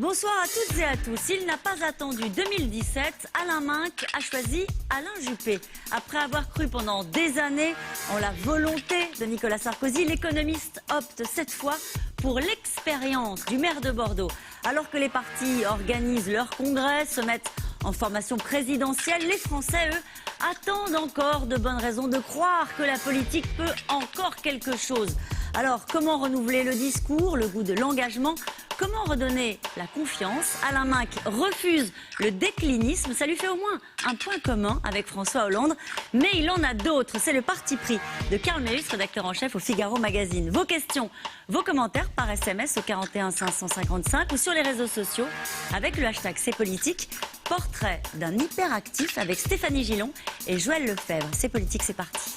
Bonsoir à toutes et à tous. Il n'a pas attendu 2017, Alain Minc a choisi Alain Juppé. Après avoir cru pendant des années en la volonté de Nicolas Sarkozy, l'économiste opte cette fois pour l'expérience du maire de Bordeaux. Alors que les partis organisent leur congrès, se mettent en formation présidentielle, les Français, eux, attendent encore de bonnes raisons de croire que la politique peut encore quelque chose. Alors, comment renouveler le discours, le goût de l'engagement? Comment redonner la confiance? Alain Minc refuse le déclinisme. Ça lui fait au moins un point commun avec François Hollande. Mais il en a d'autres. C'est le parti pris de Karl Meus, rédacteur en chef au Figaro Magazine. Vos questions, vos commentaires par SMS au 41 555 ou sur les réseaux sociaux avec le hashtag C'est Politique. Portrait d'un hyperactif avec Stéphanie Gillon et Joël Lefebvre. C'est Politique, c'est parti.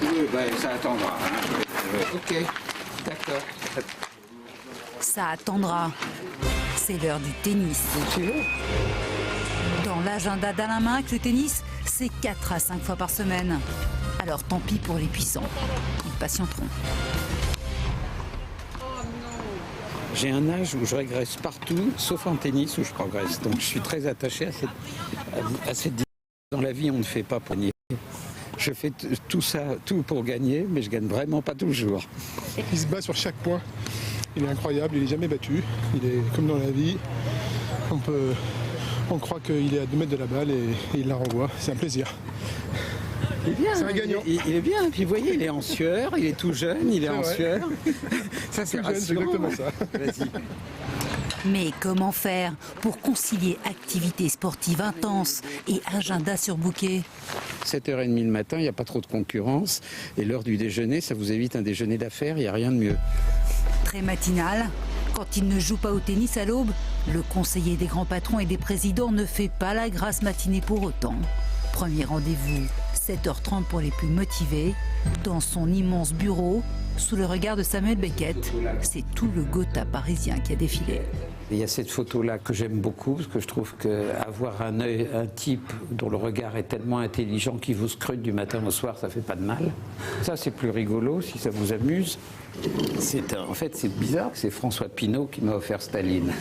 Oui, ben, ça attendra. Hein. Ok, d'accord. Ça attendra. C'est l'heure du tennis. Dans l'agenda d'Alain Minc, le tennis, c'est 4 à 5 fois par semaine. Alors tant pis pour les puissants. Ils patienteront. J'ai un âge où je régresse partout, sauf en tennis où je progresse. Donc je suis très attaché à cette dans la vie, on ne fait pas pour gagner. Je fais tout pour gagner, mais je gagne vraiment pas toujours. Il se bat sur chaque point. Il est incroyable, il n'est jamais battu. Il est comme dans la vie. On croit qu'il est à 2 mètres de la balle et il la renvoie. C'est un plaisir. Il est bien, c'est un gagnant. Il est bien. Puis vous voyez, il est en sueur, il est tout jeune, il est en sueur. Ça, c'est exactement ça. Vas-y. Mais comment faire pour concilier activité sportive intense et agenda surbooké? 7h30 le matin, il n'y a pas trop de concurrence. Et l'heure du déjeuner, ça vous évite un déjeuner d'affaires, il n'y a rien de mieux. Très matinal, quand il ne joue pas au tennis à l'aube, le conseiller des grands patrons et des présidents ne fait pas la grasse matinée pour autant. Premier rendez-vous, 7h30 pour les plus motivés, dans son immense bureau, sous le regard de Samuel Beckett. C'est tout le Gotha parisien qui a défilé. Il y a cette photo-là que j'aime beaucoup, parce que je trouve qu'avoir un type dont le regard est tellement intelligent qu'il vous scrute du matin au soir, ça fait pas de mal. Ça, c'est plus rigolo, si ça vous amuse. En fait, c'est bizarre, c'est François Pinault qui m'a offert Staline.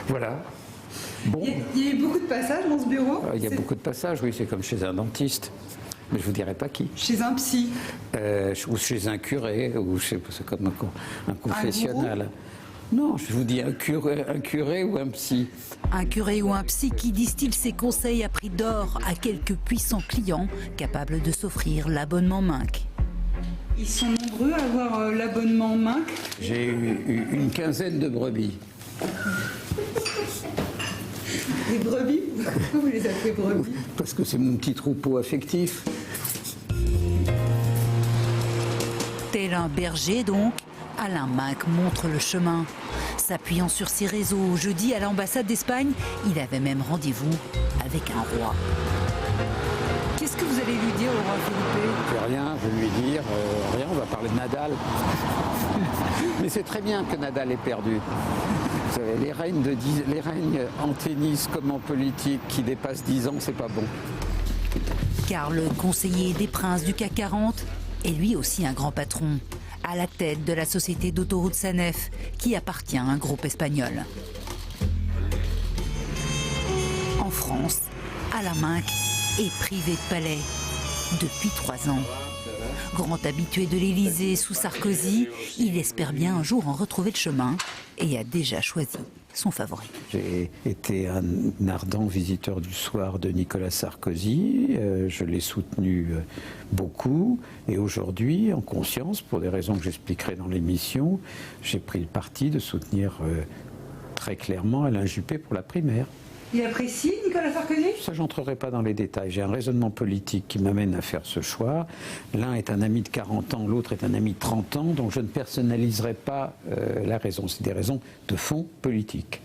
Voilà. Bon. Il y a eu beaucoup de passages dans ce bureau? Il y a beaucoup de passages, oui, c'est comme chez un dentiste. Mais je vous dirai pas qui. Chez un psy? Ou chez un curé, ou c'est comme un confessionnal. Non, je vous dis un curé ou un psy. Un curé ou un psy qui distille ses conseils à prix d'or à quelques puissants clients capables de s'offrir l'abonnement Minc. Ils sont nombreux à avoir l'abonnement Minc? J'ai eu une quinzaine de brebis. Des brebis? Pourquoi vous les appelez brebis? Parce que c'est mon petit troupeau affectif. Tel un berger donc, Alain Minc montre le chemin. S'appuyant sur ses réseaux, jeudi à l'ambassade d'Espagne, il avait même rendez-vous avec un roi. Qu'est-ce que vous allez lui dire au roi Philippe? Rien, je vais lui dire, rien, on va parler de Nadal. Mais c'est très bien que Nadal ait perdu. Vous savez, les règnes en tennis comme en politique qui dépassent 10 ans, c'est pas bon. Car le conseiller des princes du CAC 40 est lui aussi un grand patron, à la tête de la société d'autoroute Sanef, qui appartient à un groupe espagnol. En France, Alain Minc est privé de palais depuis 3 ans. Grand habitué de l'Élysée sous Sarkozy, il espère bien un jour en retrouver le chemin et a déjà choisi son favori. J'ai été un ardent visiteur du soir de Nicolas Sarkozy, je l'ai soutenu beaucoup et aujourd'hui, en conscience, pour des raisons que j'expliquerai dans l'émission, j'ai pris le parti de soutenir très clairement Alain Juppé pour la primaire. Il apprécie Nicolas Sarkozy? Ça, j'entrerai pas dans les détails. J'ai un raisonnement politique qui m'amène à faire ce choix. L'un est un ami de 40 ans, l'autre est un ami de 30 ans, donc je ne personnaliserai pas la raison. C'est des raisons de fond politique.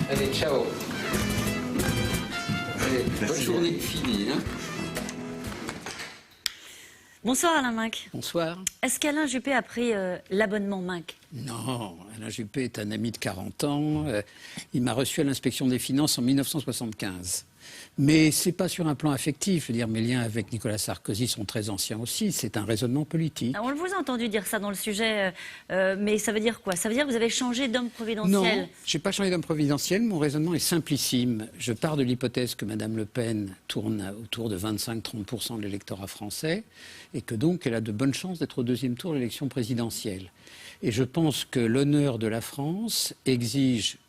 Allez, ciao. Allez, bonne journée finie. Hein. Bonsoir Alain Minc. Bonsoir. Est-ce qu'Alain Juppé a pris l'abonnement Minc? Non, Alain Juppé est un ami de 40 ans. Il m'a reçu à l'inspection des finances en 1975. Mais ce n'est pas sur un plan affectif. Je veux dire, mes liens avec Nicolas Sarkozy sont très anciens aussi. C'est un raisonnement politique. On vous a entendu dire ça dans le sujet, mais ça veut dire quoi? Ça veut dire que vous avez changé d'homme providentiel? Non, je n'ai pas changé d'homme providentiel. Mon raisonnement est simplissime. Je pars de l'hypothèse que Mme Le Pen tourne autour de 25-30% de l'électorat français et que donc elle a de bonnes chances d'être au deuxième tour de l'élection présidentielle. Et je pense que l'honneur de la France exige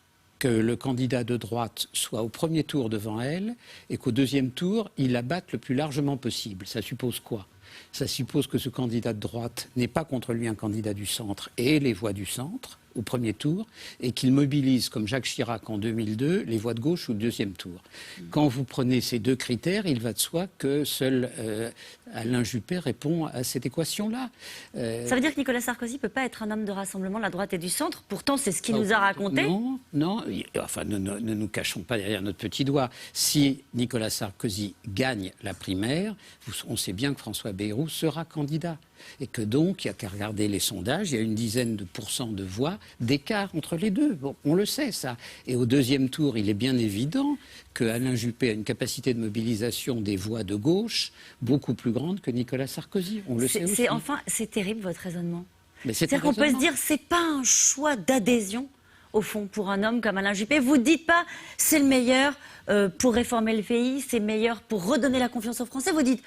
que le candidat de droite soit au premier tour devant elle et qu'au deuxième tour, il la batte le plus largement possible. Ça suppose quoi? Ça suppose que ce candidat de droite n'est pas contre lui un candidat du centre et les voix du centre au premier tour et qu'il mobilise, comme Jacques Chirac en 2002, les voix de gauche au deuxième tour. Quand vous prenez ces deux critères, il va de soi que seul Alain Juppé répond à cette équation-là. Ça veut dire que Nicolas Sarkozy ne peut pas être un homme de rassemblement de la droite et du centre? Pourtant, c'est ce qu'il nous a raconté. Non, enfin, ne nous cachons pas derrière notre petit doigt. Si Nicolas Sarkozy gagne la primaire, on sait bien que François Bayrou sera candidat. Et que donc, il n'y a qu'à regarder les sondages, il y a une dizaine de pourcents de voix d'écart entre les deux. Bon, on le sait, ça. Et au deuxième tour, il est bien évident que Alain Juppé a une capacité de mobilisation des voix de gauche beaucoup plus grande que Nicolas Sarkozy. On le sait aussi. Enfin, c'est terrible, votre raisonnement. C'est-à-dire qu'on peut se dire, c'est pas un choix d'adhésion, au fond, pour un homme comme Alain Juppé. Vous ne dites pas, c'est le meilleur pour réformer le pays, c'est le meilleur pour redonner la confiance aux Français. Vous dites,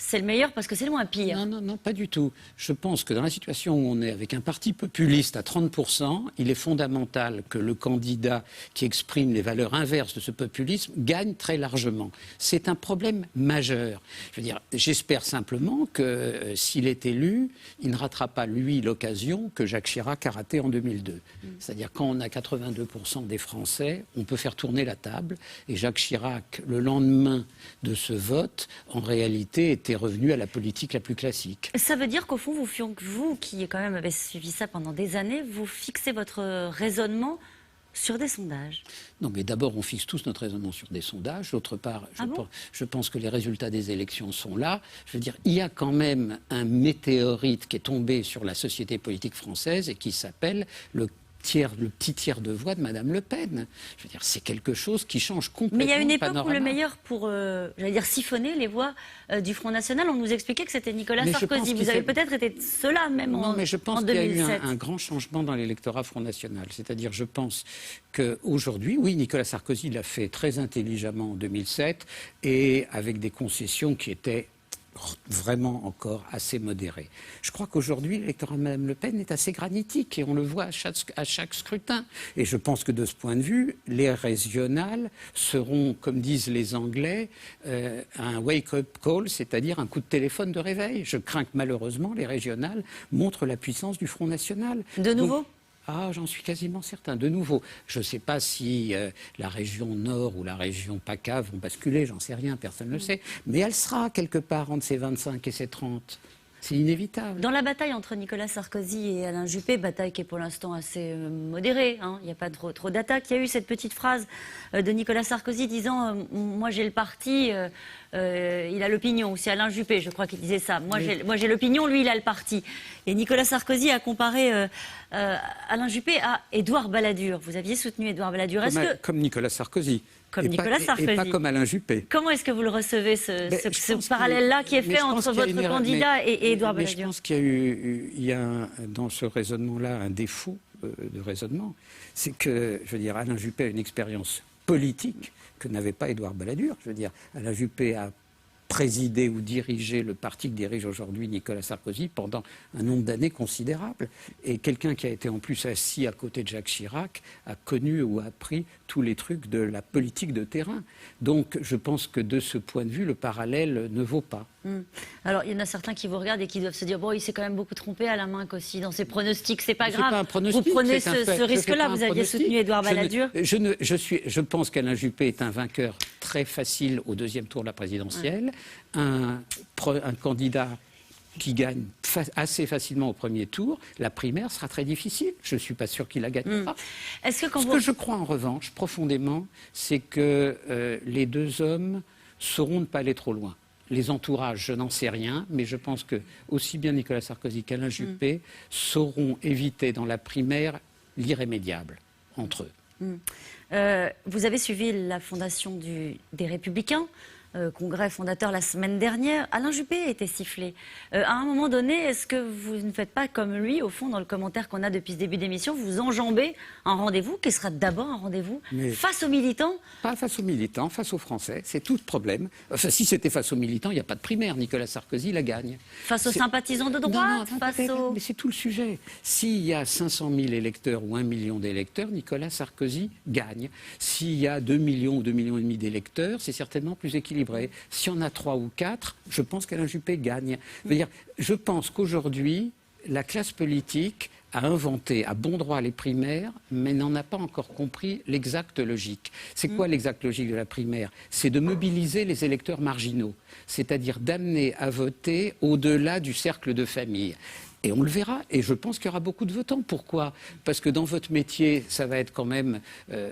c'est le meilleur parce que c'est le moins pire. Non, pas du tout. Je pense que dans la situation où on est avec un parti populiste à 30%, il est fondamental que le candidat qui exprime les valeurs inverses de ce populisme gagne très largement. C'est un problème majeur. Je veux dire, j'espère simplement que s'il est élu, il ne ratera pas, lui, l'occasion que Jacques Chirac a raté en 2002. C'est-à-dire, quand on a 82% des Français, on peut faire tourner la table. Et Jacques Chirac, le lendemain de ce vote, en réalité, était revenu à la politique la plus classique. Ça veut dire qu'au fond, vous qui quand même avez suivi ça pendant des années, vous fixez votre raisonnement sur des sondages? Non, mais d'abord, on fixe tous notre raisonnement sur des sondages. D'autre part, je pense que les résultats des élections sont là. Je veux dire, il y a quand même un météorite qui est tombé sur la société politique française et qui s'appelle le petit tiers de voix de Mme Le Pen. Je veux dire, c'est quelque chose qui change complètement. Mais il y a une époque panorama. où le meilleur pour, j'allais dire, siphonner les voix du Front National, on nous expliquait que c'était Nicolas Sarkozy. Vous avez peut-être été cela même en 2007. Non, mais je pense qu'il y a eu un grand changement dans l'électorat Front National. C'est-à-dire, je pense qu'aujourd'hui, oui, Nicolas Sarkozy l'a fait très intelligemment en 2007 et avec des concessions qui étaient vraiment encore assez modéré. Je crois qu'aujourd'hui, l'électorat de Mme Le Pen est assez granitique et on le voit à chaque scrutin. Et je pense que de ce point de vue, les régionales seront, comme disent les Anglais, un wake-up call, c'est-à-dire un coup de téléphone de réveil. Je crains que malheureusement, les régionales montrent la puissance du Front National. De nouveau ? J'en suis quasiment certain. De nouveau, je ne sais pas si la région Nord ou la région PACA vont basculer, j'en sais rien, personne ne le sait. Mais elle sera quelque part entre ces 25 et ces 30. C'est inévitable. Dans la bataille entre Nicolas Sarkozy et Alain Juppé, bataille qui est pour l'instant assez modérée, il n'y a pas trop d'attaques, il y a eu cette petite phrase de Nicolas Sarkozy disant « Moi j'ai le parti, il a l'opinion ». C'est Alain Juppé, je crois qu'il disait ça. Moi j'ai l'opinion, lui il a le parti. Et Nicolas Sarkozy a comparé Alain Juppé à Édouard Balladur. Vous aviez soutenu Édouard Balladur. Comme Nicolas Sarkozy. Comme Nicolas Sarkozy. Et pas comme Alain Juppé. Comment est-ce que vous le recevez, ce parallèle-là qui est fait entre votre candidat et Édouard Balladur? Je pense qu'il y a dans ce raisonnement-là un défaut de raisonnement. C'est que, je veux dire, Alain Juppé a une expérience politique que n'avait pas Édouard Balladur. Je veux dire, Alain Juppé a présidé ou dirigé le parti que dirige aujourd'hui Nicolas Sarkozy pendant un nombre d'années considérable. Et quelqu'un qui a été en plus assis à côté de Jacques Chirac a connu ou a appris tous les trucs de la politique de terrain. Donc je pense que de ce point de vue, le parallèle ne vaut pas. Alors il y en a certains qui vous regardent et qui doivent se dire bon, il s'est quand même beaucoup trompé à la main aussi dans ses pronostics, c'est pas grave. Pas un pronostic, vous prenez ce risque-là, vous aviez soutenu Édouard Balladur. Je pense qu'Alain Juppé est un vainqueur très facile au deuxième tour de la présidentielle, un candidat qui gagne assez facilement au premier tour, la primaire sera très difficile. Je ne suis pas sûr qu'il la gagnera. Ce que je crois en revanche profondément, c'est que les deux hommes sauront ne pas aller trop loin. les entourages, je n'en sais rien, mais je pense que aussi bien Nicolas Sarkozy qu'Alain Juppé sauront éviter dans la primaire l'irrémédiable entre eux. Vous avez suivi la fondation des Républicains, congrès fondateur la semaine dernière. Alain Juppé a été sifflé. À un moment donné, est-ce que vous ne faites pas comme lui, au fond, dans le commentaire qu'on a depuis ce début d'émission, vous enjambez un rendez-vous qui sera d'abord un rendez-vous face aux militants? Pas face aux militants, face aux Français, c'est tout le problème. Enfin, si c'était face aux militants, il n'y a pas de primaire. Nicolas Sarkozy la gagne. Face aux sympathisants de droite, mais c'est tout le sujet. S'il y a 500 000 électeurs ou 1 million d'électeurs, Nicolas Sarkozy gagne. S'il y a 2 millions ou 2,5 millions d'électeurs, c'est certainement plus équilibré. Si on a 3 ou 4, je pense qu'Alain Juppé gagne. Je pense qu'aujourd'hui, la classe politique a inventé à bon droit les primaires, mais n'en a pas encore compris l'exacte logique. C'est quoi l'exacte logique de la primaire? C'est de mobiliser les électeurs marginaux, c'est-à-dire d'amener à voter au-delà du cercle de famille. Et on le verra, et je pense qu'il y aura beaucoup de votants. Pourquoi? Parce que dans votre métier, ça va être quand même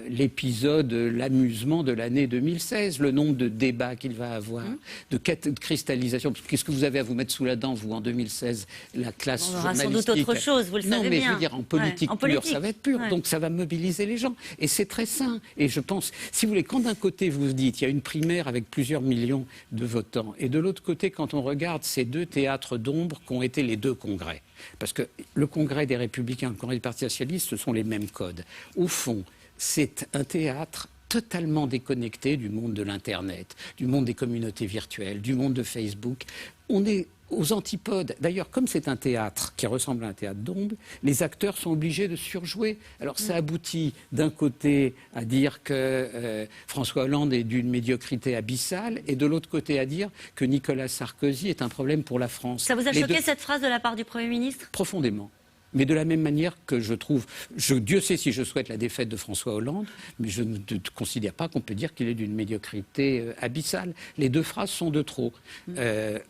l'épisode, l'amusement de l'année 2016, le nombre de débats qu'il va avoir, de cristallisation. Qu'est-ce que vous avez à vous mettre sous la dent, vous, en 2016, la classe journalistique? On aura sans doute autre chose, vous le savez bien. Non, mais je veux dire, en politique pure, ça va être pur. Ouais. Donc ça va mobiliser les gens. Et c'est très sain. Et je pense, si vous voulez, quand d'un côté vous dites, il y a une primaire avec plusieurs millions de votants, et de l'autre côté, quand on regarde ces deux théâtres d'ombre qu'ont été les deux congrès, parce que le congrès des Républicains et le congrès du Parti Socialiste, ce sont les mêmes codes. Au fond, c'est un théâtre totalement déconnecté du monde de l'Internet, du monde des communautés virtuelles, du monde de Facebook. On est aux antipodes. D'ailleurs, comme c'est un théâtre qui ressemble à un théâtre d'ombre, les acteurs sont obligés de surjouer. Alors ça aboutit d'un côté à dire que François Hollande est d'une médiocrité abyssale et de l'autre côté à dire que Nicolas Sarkozy est un problème pour la France. Ça vous a choqué cette phrase de la part du Premier ministre? Profondément. Mais de la même manière que je trouve, Dieu sait si je souhaite la défaite de François Hollande, mais je ne considère pas qu'on peut dire qu'il est d'une médiocrité abyssale. Les deux phrases sont de trop.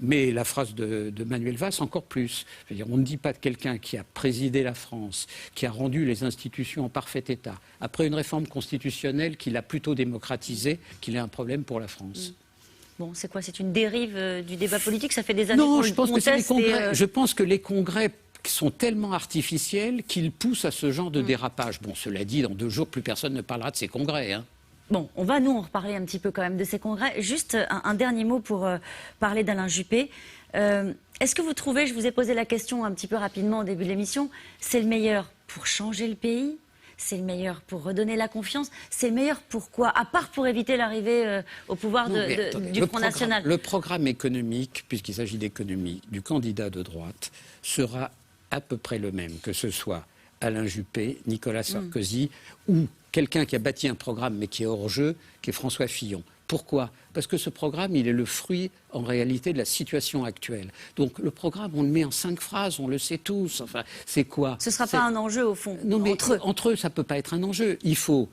Mais la phrase de Manuel Valls, encore plus. Je veux dire, on ne dit pas de quelqu'un qui a présidé la France, qui a rendu les institutions en parfait état, après une réforme constitutionnelle qu'il a plutôt démocratisée, qu'il est un problème pour la France. Bon, c'est quoi? C'est une dérive du débat politique? Ça fait des années qu'on qu'on je pense que c'est les congrès. et Je pense que les congrès sont tellement artificiels qu'ils poussent à ce genre de dérapage. Bon, cela dit, dans 2 jours, plus personne ne parlera de ces congrès. Hein. Bon, on va nous en reparler un petit peu quand même de ces congrès. Juste un dernier mot pour parler d'Alain Juppé. Est-ce que vous trouvez, je vous ai posé la question un petit peu rapidement au début de l'émission, c'est le meilleur pour changer le pays? C'est le meilleur pour redonner la confiance? C'est le meilleur pour quoi? À part pour éviter l'arrivée au pouvoir du Front National. Le programme économique, puisqu'il s'agit d'économie, du candidat de droite sera à peu près le même, que ce soit Alain Juppé, Nicolas Sarkozy ou quelqu'un qui a bâti un programme mais qui est hors jeu, qui est François Fillon. Pourquoi? Parce que ce programme, il est le fruit, en réalité, de la situation actuelle. Donc le programme, on le met en 5 phrases, on le sait tous. Enfin, c'est quoi? Ce ne sera pas un enjeu, au fond, non, mais entre eux. Ça ne peut pas être un enjeu. Il faut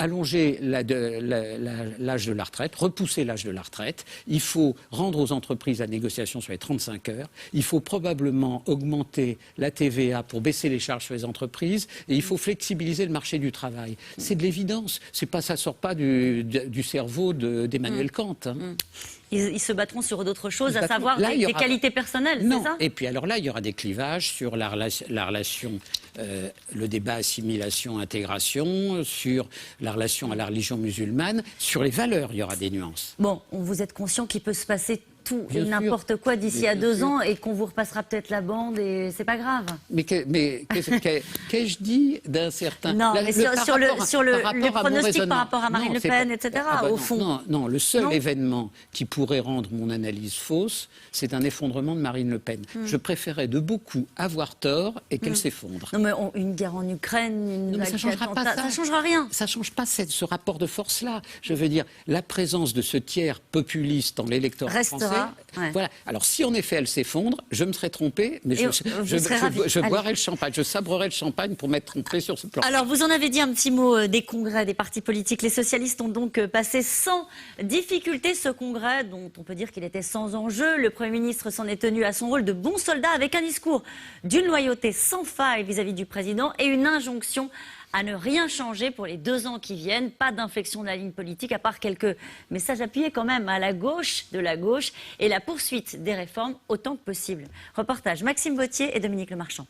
allonger l'âge de la retraite, repousser l'âge de la retraite. Il faut rendre aux entreprises la négociation sur les 35 heures. Il faut probablement augmenter la TVA pour baisser les charges sur les entreprises. Et il faut flexibiliser le marché du travail. C'est de l'évidence. Ça ne sort pas du cerveau d'Emmanuel Kant. Hein. Ils se battront sur d'autres choses, à savoir des qualités personnelles, non. C'est ça? Et puis alors là, il y aura des clivages sur la relation, le débat assimilation-intégration, sur la relation à la religion musulmane, sur les valeurs, il y aura des nuances. Bon, vous êtes conscient qu'il peut se passer tout et n'importe quoi d'ici à 2 ans et qu'on vous repassera peut-être la bande et c'est pas grave. Mais qu'ai-je dit d'un certain... Non, mais sur le pronostic par rapport à Marine Le Pen, etc., au fond. Non, le seul événement qui pourrait rendre mon analyse fausse, c'est un effondrement de Marine Le Pen. Je préférais de beaucoup avoir tort et qu'elle s'effondre. Non, mais une guerre en Ukraine, ça ne changera pas ça. Ça changera rien. Ça ne change pas ce rapport de force-là. Je veux dire, la présence de ce tiers populiste dans l'électorat français... Ouais. Voilà. Alors, si en effet elle s'effondre, je me serais trompé, mais je boirai le champagne, je sabrerai le champagne pour m'être trompé sur ce plan. Alors, vous en avez dit un petit mot des congrès des partis politiques. Les socialistes ont donc passé sans difficulté ce congrès, dont on peut dire qu'il était sans enjeu. Le Premier ministre s'en est tenu à son rôle de bon soldat avec un discours d'une loyauté sans faille vis-à-vis du président et une injonction à ne rien changer pour les 2 ans qui viennent. Pas d'inflexion de la ligne politique, à part quelques messages appuyés quand même à la gauche de la gauche et la poursuite des réformes autant que possible. Reportage Maxime Vauthier et Dominique Lemarchand.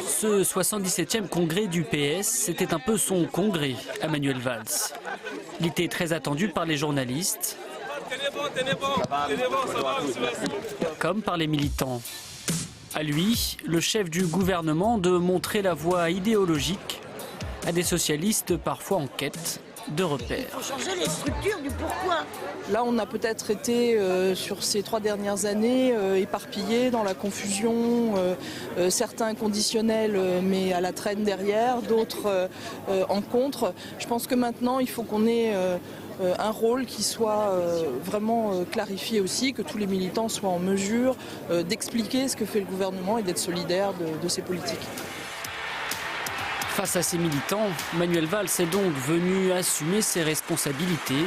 Ce 77e congrès du PS, c'était un peu son congrès à Manuel Valls. Il était très attendu par les journalistes, comme par les militants. À lui, le chef du gouvernement, de montrer la voie idéologique à des socialistes parfois en quête de repères. Il faut changer les structures du pourquoi. Là, on a peut-être été, sur ces 3 dernières années, éparpillés dans la confusion, certains conditionnels, mais à la traîne derrière, d'autres en contre. Je pense que maintenant, il faut qu'on ait un rôle qui soit vraiment clarifié aussi, que tous les militants soient en mesure d'expliquer ce que fait le gouvernement et d'être solidaires de ses politiques. Face à ces militants, Manuel Valls est donc venu assumer ses responsabilités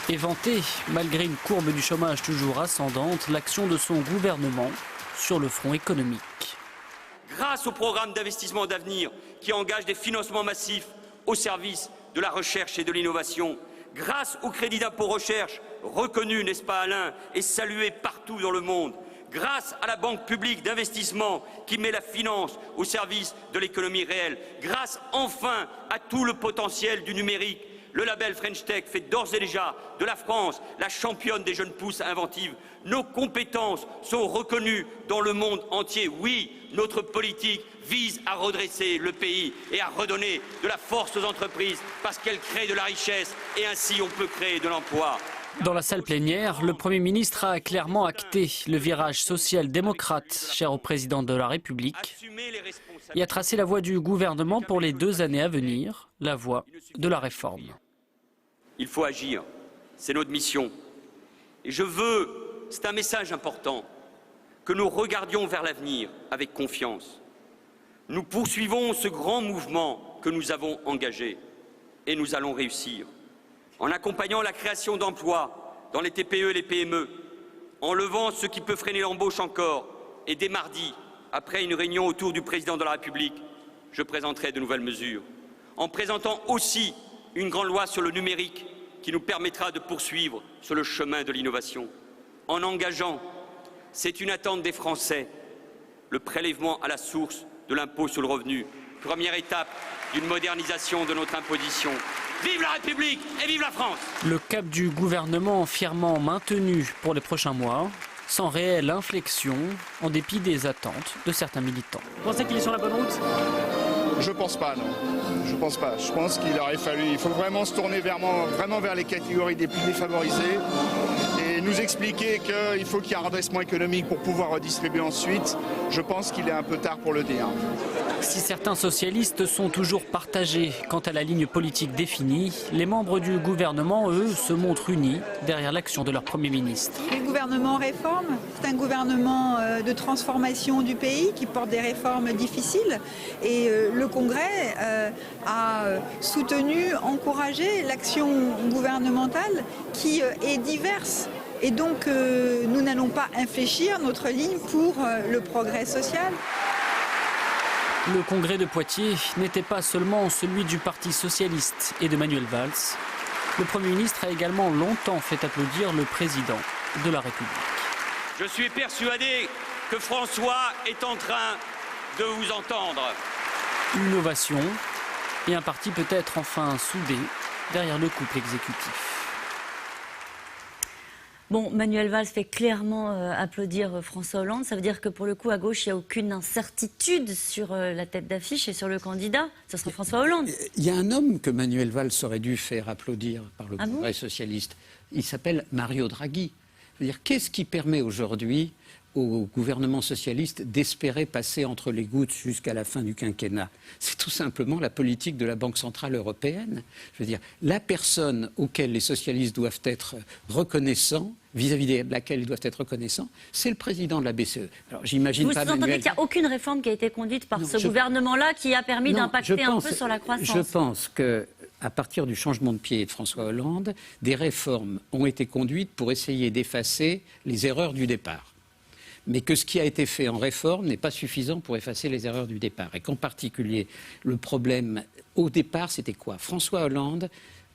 et vanter, malgré une courbe du chômage toujours ascendante, l'action de son gouvernement sur le front économique. Grâce au programme d'investissement d'avenir qui engage des financements massifs au service de la recherche et de l'innovation, grâce au crédit d'impôt recherche, reconnu, n'est-ce pas Alain, et salué partout dans le monde, grâce à la Banque publique d'investissement qui met la finance au service de l'économie réelle, grâce enfin à tout le potentiel du numérique, le label French Tech fait d'ores et déjà de la France la championne des jeunes pousses inventives. Nos compétences sont reconnues dans le monde entier. Oui, notre politique vise à redresser le pays et à redonner de la force aux entreprises parce qu'elles créent de la richesse et ainsi on peut créer de l'emploi. Dans la salle plénière, le Premier ministre a clairement acté le virage social-démocrate cher au président de la République et a tracé la voie du gouvernement pour les 2 années à venir, la voie de la réforme. Il faut agir, c'est notre mission. Et je veux, c'est un message important, que nous regardions vers l'avenir avec confiance. Nous poursuivons ce grand mouvement que nous avons engagé et nous allons réussir. En accompagnant la création d'emplois dans les TPE et les PME, en levant ce qui peut freiner l'embauche encore, et dès mardi, après une réunion autour du président de la République, je présenterai de nouvelles mesures. En présentant aussi une grande loi sur le numérique qui nous permettra de poursuivre sur le chemin de l'innovation. En engageant, c'est une attente des Français, le prélèvement à la source de l'impôt sur le revenu, première étape d'une modernisation de notre imposition. Vive la République et vive la France! Le cap du gouvernement fièrement maintenu pour les prochains mois, sans réelle inflexion, en dépit des attentes de certains militants. Vous pensez qu'il est sur la bonne route? Je pense pas, non. Je pense pas. Je pense qu'il aurait fallu, il faut vraiment se tourner vraiment vers les catégories les plus défavorisées et nous expliquer qu'il faut qu'il y ait un redressement économique pour pouvoir redistribuer ensuite. Je pense qu'il est un peu tard pour le dire. Si certains socialistes sont toujours partagés quant à la ligne politique définie, les membres du gouvernement, eux, se montrent unis derrière l'action de leur Premier ministre. Le gouvernement réforme, c'est un gouvernement de transformation du pays qui porte des réformes difficiles et le Congrès a soutenu, encouragé l'action gouvernementale qui est diverse. Et donc nous n'allons pas infléchir notre ligne pour le progrès social. Le congrès de Poitiers n'était pas seulement celui du Parti socialiste et de Manuel Valls. Le Premier ministre a également longtemps fait applaudir le président de la République. Je suis persuadé que François est en train de vous entendre. Une ovation et un parti peut-être enfin soudé derrière le couple exécutif. Bon, Manuel Valls fait clairement applaudir François Hollande. Ça veut dire que pour le coup, à gauche, il n'y a aucune incertitude sur la tête d'affiche et sur le candidat. Ce sera François Hollande. Il y a un homme que Manuel Valls aurait dû faire applaudir par le Congrès socialiste. Il s'appelle Mario Draghi. C'est-à-dire, qu'est-ce qui permet aujourd'hui au gouvernement socialiste d'espérer passer entre les gouttes jusqu'à la fin du quinquennat? C'est tout simplement la politique de la Banque centrale européenne. Je veux dire, la personne auquel les socialistes doivent être reconnaissants, vis-à-vis de laquelle ils doivent être reconnaissants, c'est le président de la BCE. Alors, j'imagine pas Vous entendez qu'il n'y a aucune réforme qui a été conduite par ce gouvernement-là qui a permis d'impacter un peu sur la croissance? Je pense que à partir du changement de pied de François Hollande, des réformes ont été conduites pour essayer d'effacer les erreurs du départ. mais que ce qui a été fait en réforme n'est pas suffisant pour effacer les erreurs du départ. Et qu'en particulier, le problème au départ, c'était quoi? François Hollande,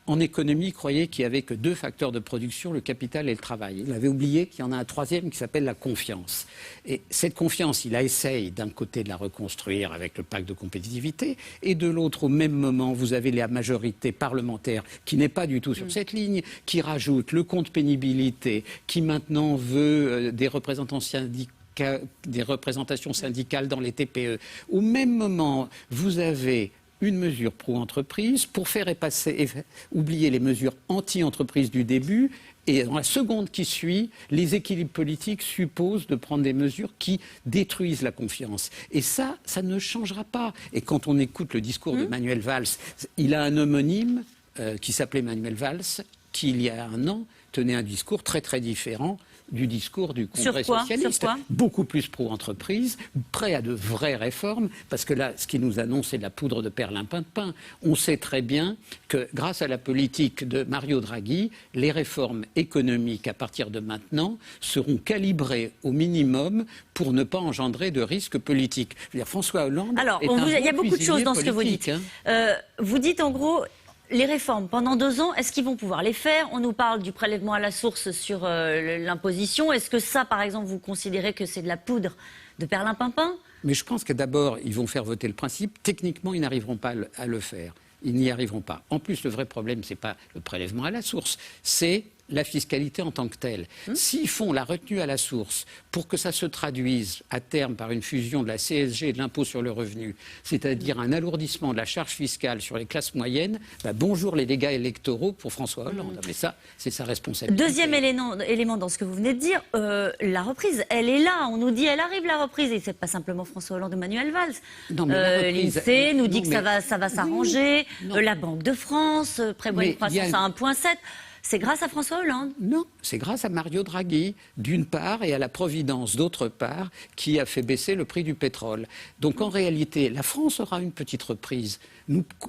en économie, croyait qu'il n'y avait que 2 facteurs de production, le capital et le travail. Il avait oublié qu'il y en a un 3e qui s'appelle la confiance. Et cette confiance, il essaye d'un côté de la reconstruire avec le pacte de compétitivité, et de l'autre, au même moment, vous avez la majorité parlementaire qui n'est pas du tout sur cette ligne, qui rajoute le compte pénibilité, qui maintenant veut des représentations syndicales dans les TPE. Au même moment, vous avez une mesure pro-entreprise pour faire oublier les mesures anti-entreprise du début. Et dans la seconde qui suit, les équilibres politiques supposent de prendre des mesures qui détruisent la confiance. Et ça ne changera pas. Et quand on écoute le discours de Manuel Valls, il a un homonyme qui s'appelait Manuel Valls, qui il y a un an tenait un discours très très différent du discours du Congrès socialiste, beaucoup plus pro-entreprise, prêt à de vraies réformes, parce que là, ce qui nous annonce, c'est de la poudre de perlimpinpin. On sait très bien que grâce à la politique de Mario Draghi, les réformes économiques à partir de maintenant seront calibrées au minimum pour ne pas engendrer de risques politiques. Je veux dire, François Hollande il y a beaucoup de choses dans ce que vous dites. Vous dites en gros, les réformes, pendant 2 ans, est-ce qu'ils vont pouvoir les faire? On nous parle du prélèvement à la source sur l'imposition. Est-ce que ça, par exemple, vous considérez que c'est de la poudre de perlimpinpin? Mais je pense que d'abord, ils vont faire voter le principe. Techniquement, ils n'arriveront pas à le faire. Ils n'y arriveront pas. En plus, le vrai problème, ce n'est pas le prélèvement à la source, c'est la fiscalité en tant que telle. S'ils font la retenue à la source pour que ça se traduise à terme par une fusion de la CSG et de l'impôt sur le revenu, c'est-à-dire un alourdissement de la charge fiscale sur les classes moyennes, bonjour les dégâts électoraux pour François Hollande. Mais ça, c'est sa responsabilité. Deuxième élément dans ce que vous venez de dire, la reprise, elle est là. On nous dit, elle arrive la reprise. Et c'est pas simplement François Hollande ou Manuel Valls. L'INSEE nous dit que ça va s'arranger. La Banque de France prévoit une croissance à 1,7. C'est grâce à François Hollande? Non, c'est grâce à Mario Draghi, d'une part, et à la Providence, d'autre part, qui a fait baisser le prix du pétrole. Donc en réalité, la France aura une petite reprise,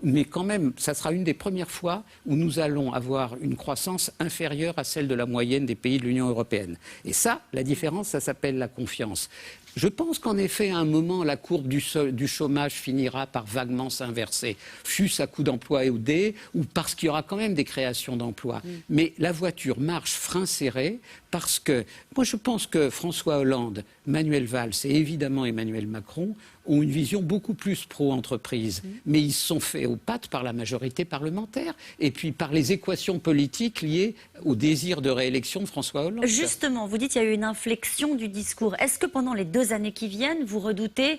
mais quand même, ça sera une des premières fois où nous allons avoir une croissance inférieure à celle de la moyenne des pays de l'Union européenne. Et ça, la différence, ça s'appelle la confiance. Je pense qu'en effet, à un moment, la courbe du chômage finira par vaguement s'inverser, fût-ce à coup d'emploi aidé ou parce qu'il y aura quand même des créations d'emplois. Mais la voiture marche frein serré parce que, moi je pense que François Hollande, Manuel Valls et évidemment Emmanuel Macron ont une vision beaucoup plus pro-entreprise. Mais ils sont faits aux pattes par la majorité parlementaire et puis par les équations politiques liées au désir de réélection de François Hollande. Justement, vous dites qu'il y a eu une inflexion du discours. Est-ce que pendant les 2 années qui viennent, vous redoutez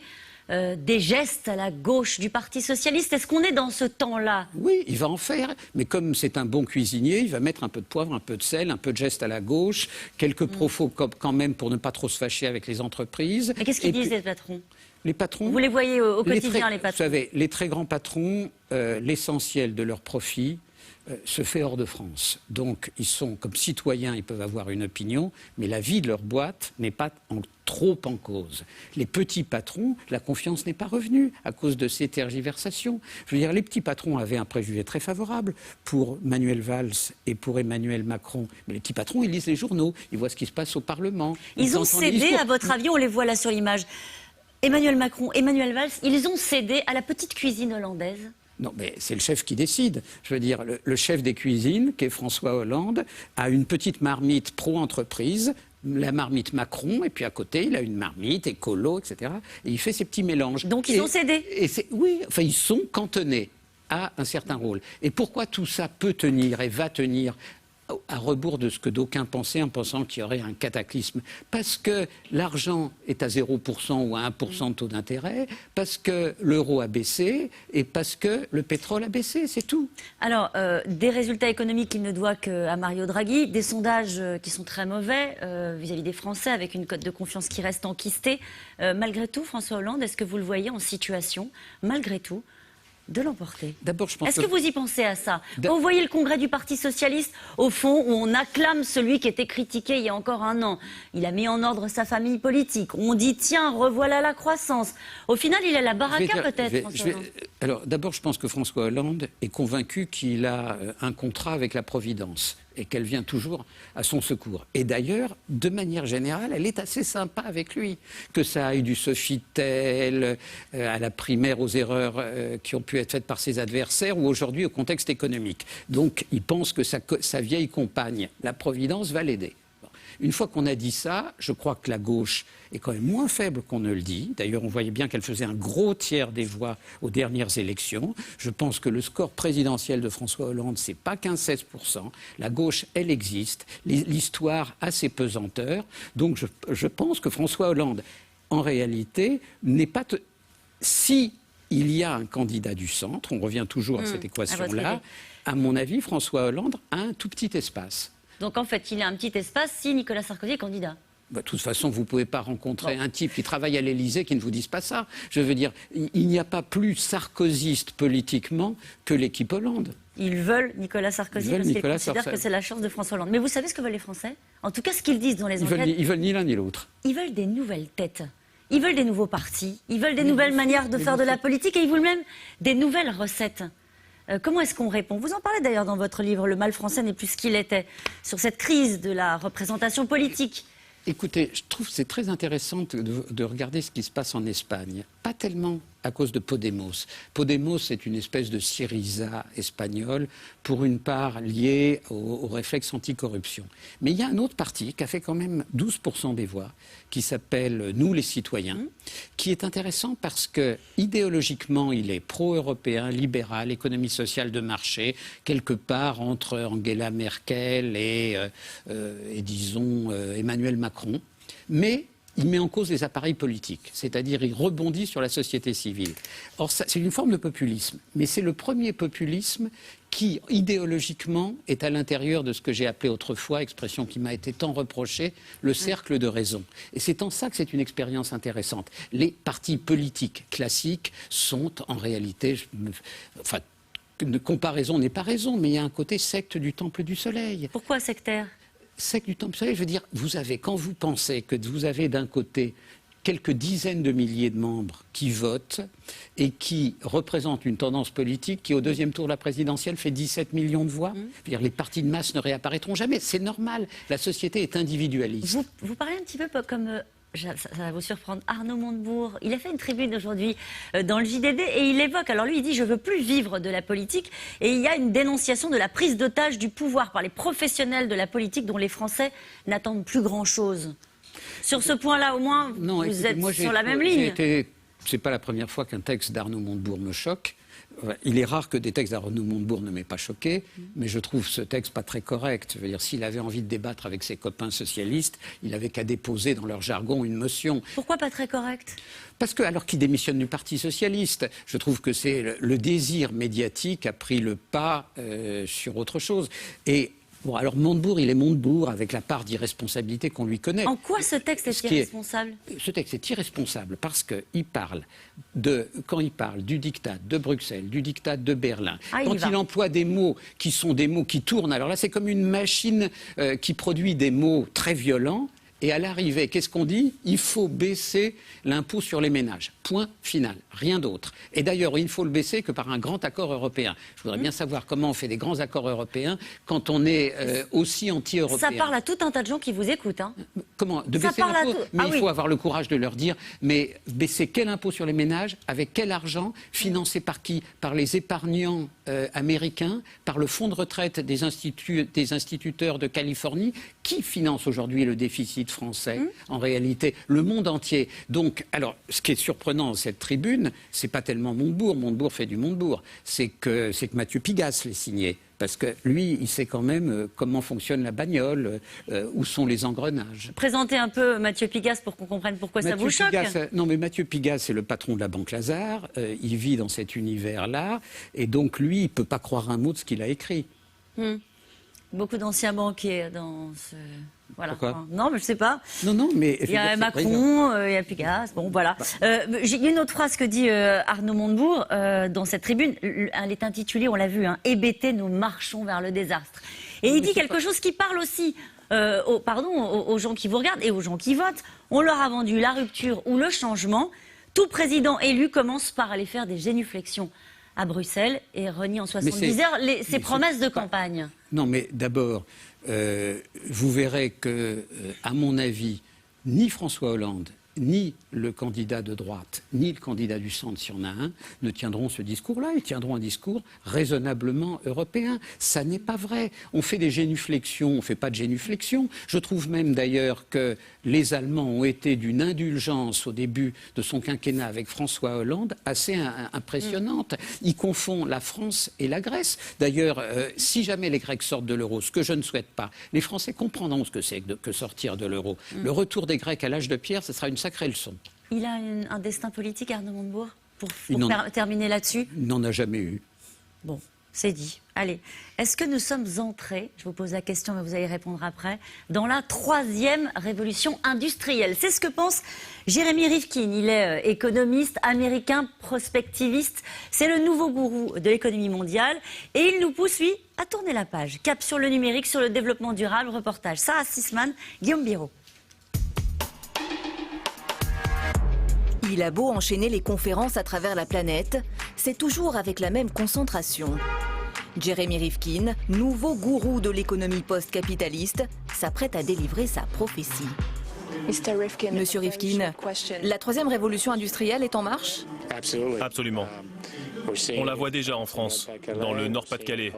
des gestes à la gauche du Parti socialiste? Est-ce qu'on est dans ce temps-là? Oui, il va en faire, mais comme c'est un bon cuisinier, il va mettre un peu de poivre, un peu de sel, un peu de gestes à la gauche, quelques profos quand même pour ne pas trop se fâcher avec les entreprises. Mais qu'est-ce qu'ils disent les patrons? Les patrons, vous les voyez au quotidien, les patrons? Vous savez, les très grands patrons, l'essentiel de leur profit se fait hors de France. Donc, ils sont comme citoyens, ils peuvent avoir une opinion, mais la vie de leur boîte n'est pas trop en cause. Les petits patrons, la confiance n'est pas revenue à cause de ces tergiversations. Je veux dire, les petits patrons avaient un préjugé très favorable pour Manuel Valls et pour Emmanuel Macron. Mais les petits patrons, ils lisent les journaux, ils voient ce qui se passe au Parlement. Ils ont cédé, à votre avis, on les voit là sur l'image. Emmanuel Macron, Emmanuel Valls, ils ont cédé à la petite cuisine hollandaise? Non, mais c'est le chef qui décide. Je veux dire, le chef des cuisines, qui est François Hollande, a une petite marmite pro-entreprise, la marmite Macron, et puis à côté, il a une marmite écolo, etc. Et il fait ses petits mélanges. Donc ils ont cédé? Oui, enfin, ils sont cantonnés à un certain rôle. Et pourquoi tout ça peut tenir et va tenir à rebours de ce que d'aucuns pensaient en pensant qu'il y aurait un cataclysme? Parce que l'argent est à 0% ou à 1% de taux d'intérêt, parce que l'euro a baissé et parce que le pétrole a baissé, c'est tout. Alors, des résultats économiques, il ne doit qu'à Mario Draghi, des sondages qui sont très mauvais vis-à-vis des Français, avec une cote de confiance qui reste enquistée. Malgré tout, François Hollande, est-ce que vous le voyez en situation, malgré tout, de l'emporter? D'abord, je pense Est-ce que vous y pensez à ça? Quand vous voyez le congrès du Parti socialiste, au fond, où on acclame celui qui était critiqué il y a encore un an, il a mis en ordre sa famille politique, on dit tiens, revoilà la croissance. Au final, il a la baraka peut-être, François Hollande. Alors, d'abord, je pense que François Hollande est convaincu qu'il a un contrat avec la Providence. et qu'elle vient toujours à son secours. Et d'ailleurs, de manière générale, elle est assez sympa avec lui. Que ça aille du Sofitel à la primaire aux erreurs qui ont pu être faites par ses adversaires ou aujourd'hui au contexte économique. Donc il pense que sa vieille compagne, la Providence, va l'aider. Une fois qu'on a dit ça, je crois que la gauche est quand même moins faible qu'on ne le dit. D'ailleurs, on voyait bien qu'elle faisait un gros tiers des voix aux dernières élections. Je pense que le score présidentiel de François Hollande, c'est pas 15-16%. La gauche, elle existe. L'histoire a ses pesanteurs. Donc je pense que François Hollande, en réalité, n'est pas... Si il y a un candidat du centre, on revient toujours à cette équation-là, à mon avis, François Hollande a un tout petit espace. Donc en fait, il a un petit espace si Nicolas Sarkozy est candidat. De toute façon, vous ne pouvez pas rencontrer un type qui travaille à l'Élysée qui ne vous dise pas ça. Je veux dire, il n'y a pas plus sarkozyste politiquement que l'équipe Hollande. Ils veulent Nicolas Sarkozy parce qu'ils considèrent que c'est la chance de François Hollande. Mais vous savez ce que veulent les Français? En tout cas, ce qu'ils disent dans les enquêtes. Ils veulent ni l'un ni l'autre. Ils veulent des nouvelles têtes. Ils veulent des nouveaux partis. Ils veulent des nouvelles manières de faire de la politique et ils veulent même des nouvelles recettes. Comment est-ce qu'on répond? Vous en parlez d'ailleurs dans votre livre, Le mal français n'est plus ce qu'il était, sur cette crise de la représentation politique. Écoutez, je trouve que c'est très intéressant de regarder ce qui se passe en Espagne. Pas tellement à cause de Podemos. Podemos, c'est une espèce de Syriza espagnole, pour une part liée au réflexe anticorruption. Mais il y a un autre parti qui a fait quand même 12% des voix, qui s'appelle Nous les citoyens, qui est intéressant parce que idéologiquement, il est pro-européen, libéral, économie sociale de marché, quelque part entre Angela Merkel et disons, Emmanuel Macron. Mais il met en cause les appareils politiques, c'est-à-dire il rebondit sur la société civile. Or, c'est une forme de populisme, mais c'est le premier populisme qui, idéologiquement, est à l'intérieur de ce que j'ai appelé autrefois, expression qui m'a été tant reprochée, le cercle de raison. Et c'est en ça que c'est une expérience intéressante. Les partis politiques classiques sont en réalité... Enfin, une comparaison n'est pas raison, mais il y a un côté secte du Temple du Soleil. Pourquoi sectaire ? Secte du Temple du Soleil, je veux dire, quand vous pensez que vous avez d'un côté quelques dizaines de milliers de membres qui votent et qui représentent une tendance politique qui, au deuxième tour de la présidentielle, fait 17 millions de voix. Je veux dire, les partis de masse ne réapparaîtront jamais. C'est normal. La société est individualiste. Vous parlez un petit peu comme... ça va vous surprendre, Arnaud Montebourg. Il a fait une tribune aujourd'hui dans le JDD et il évoque, alors lui il dit « je veux plus vivre de la politique » et il y a une dénonciation de la prise d'otage du pouvoir par les professionnels de la politique dont les Français n'attendent plus grand-chose. Sur ce point-là, au moins, vous êtes sur la même ligne. C'est pas la première fois qu'un texte d'Arnaud Montebourg me choque. Il est rare que des textes d'Arnaud Montebourg ne m'aient pas choqué, mais je trouve ce texte pas très correct. Je veux dire, s'il avait envie de débattre avec ses copains socialistes, il avait qu'à déposer dans leur jargon une motion. Pourquoi pas très correct ? Parce que, alors qu'il démissionne du Parti socialiste, je trouve que c'est le désir médiatique a pris le pas sur autre chose. Et bon, alors Montebourg, il est Montebourg avec la part d'irresponsabilité qu'on lui connaît. En quoi ce texte est irresponsable ? Ce texte est irresponsable parce qu'il parle quand il parle du diktat de Bruxelles, du diktat de Berlin, quand il emploie des mots qui sont des mots qui tournent, alors là c'est comme une machine qui produit des mots très violents. Et à l'arrivée, qu'est-ce qu'on dit ? Il faut baisser l'impôt sur les ménages. Point final. Rien d'autre. Et d'ailleurs, il ne faut le baisser que par un grand accord européen. Je voudrais bien savoir comment on fait des grands accords européens quand on est aussi anti-européen. Ça parle à tout un tas de gens qui vous écoutent. Hein. Comment ? De baisser l'impôt ? Mais il faut avoir le courage de leur dire, mais baisser quel impôt sur les ménages ? Avec quel argent ? Financé par qui ? Par les épargnants américains ? Par le fonds de retraite des instituteurs de Californie ? Qui finance aujourd'hui le déficit français, en réalité, le monde entier. Donc, alors, ce qui est surprenant dans cette tribune, c'est pas tellement Montebourg. Montebourg fait du Montebourg. C'est que Mathieu Pigasse l'ait signé. Parce que lui, il sait quand même comment fonctionne la bagnole, où sont les engrenages. Présentez un peu Mathieu Pigasse pour qu'on comprenne pourquoi ça vous choque. Non, mais Mathieu Pigasse, c'est le patron de la Banque Lazare. Il vit dans cet univers-là. Et donc, lui, il ne peut pas croire un mot de ce qu'il a écrit. Beaucoup d'anciens banquiers dans ce... Voilà. Pourquoi ? Non, mais je sais pas. Non, mais... Il y a Macron, il y a Pigasse, bon, voilà. J'ai une autre phrase que dit Arnaud Montebourg dans cette tribune. Elle est intitulée, on l'a vu, hébété, nous marchons vers le désastre. Et il dit quelque chose qui parle aussi aux gens qui vous regardent et aux gens qui votent. On leur a vendu la rupture ou le changement. Tout président élu commence par aller faire des génuflexions. à Bruxelles et renie en 70 heures ses promesses de campagne. Non, mais d'abord, vous verrez que, à mon avis, ni François Hollande, ni le candidat de droite, ni le candidat du centre, s'il y en a un, ne tiendront ce discours-là. Ils tiendront un discours raisonnablement européen. Ça n'est pas vrai. On fait des génuflexions, on ne fait pas de génuflexions. Je trouve même d'ailleurs que les Allemands ont été d'une indulgence au début de son quinquennat avec François Hollande assez impressionnante. Ils confondent la France et la Grèce. D'ailleurs, si jamais les Grecs sortent de l'euro, ce que je ne souhaite pas, les Français comprendront ce que c'est que sortir de l'euro. Le retour des Grecs à l'âge de pierre, ce sera une sacrée leçon. Il a un destin politique, Arnaud Montebourg, pour terminer là-dessus? Il n'en a jamais eu. Bon, c'est dit. Allez, est-ce que nous sommes entrés, je vous pose la question mais vous allez répondre après, dans la 3e révolution industrielle? C'est ce que pense Jérémy Rivkin. Il est économiste américain, prospectiviste. C'est le nouveau gourou de l'économie mondiale et il nous pousse, lui, à tourner la page. Cap sur le numérique, sur le développement durable, reportage. Sarah Sisman, Guillaume Biraud. Il a beau enchaîner les conférences à travers la planète, c'est toujours avec la même concentration. Jérémy Rivkin, nouveau gourou de l'économie post-capitaliste, s'apprête à délivrer sa prophétie. Monsieur Rivkin, la 3e révolution industrielle est en marche? Absolument. On la voit déjà en France, dans le Nord-Pas-de-Calais,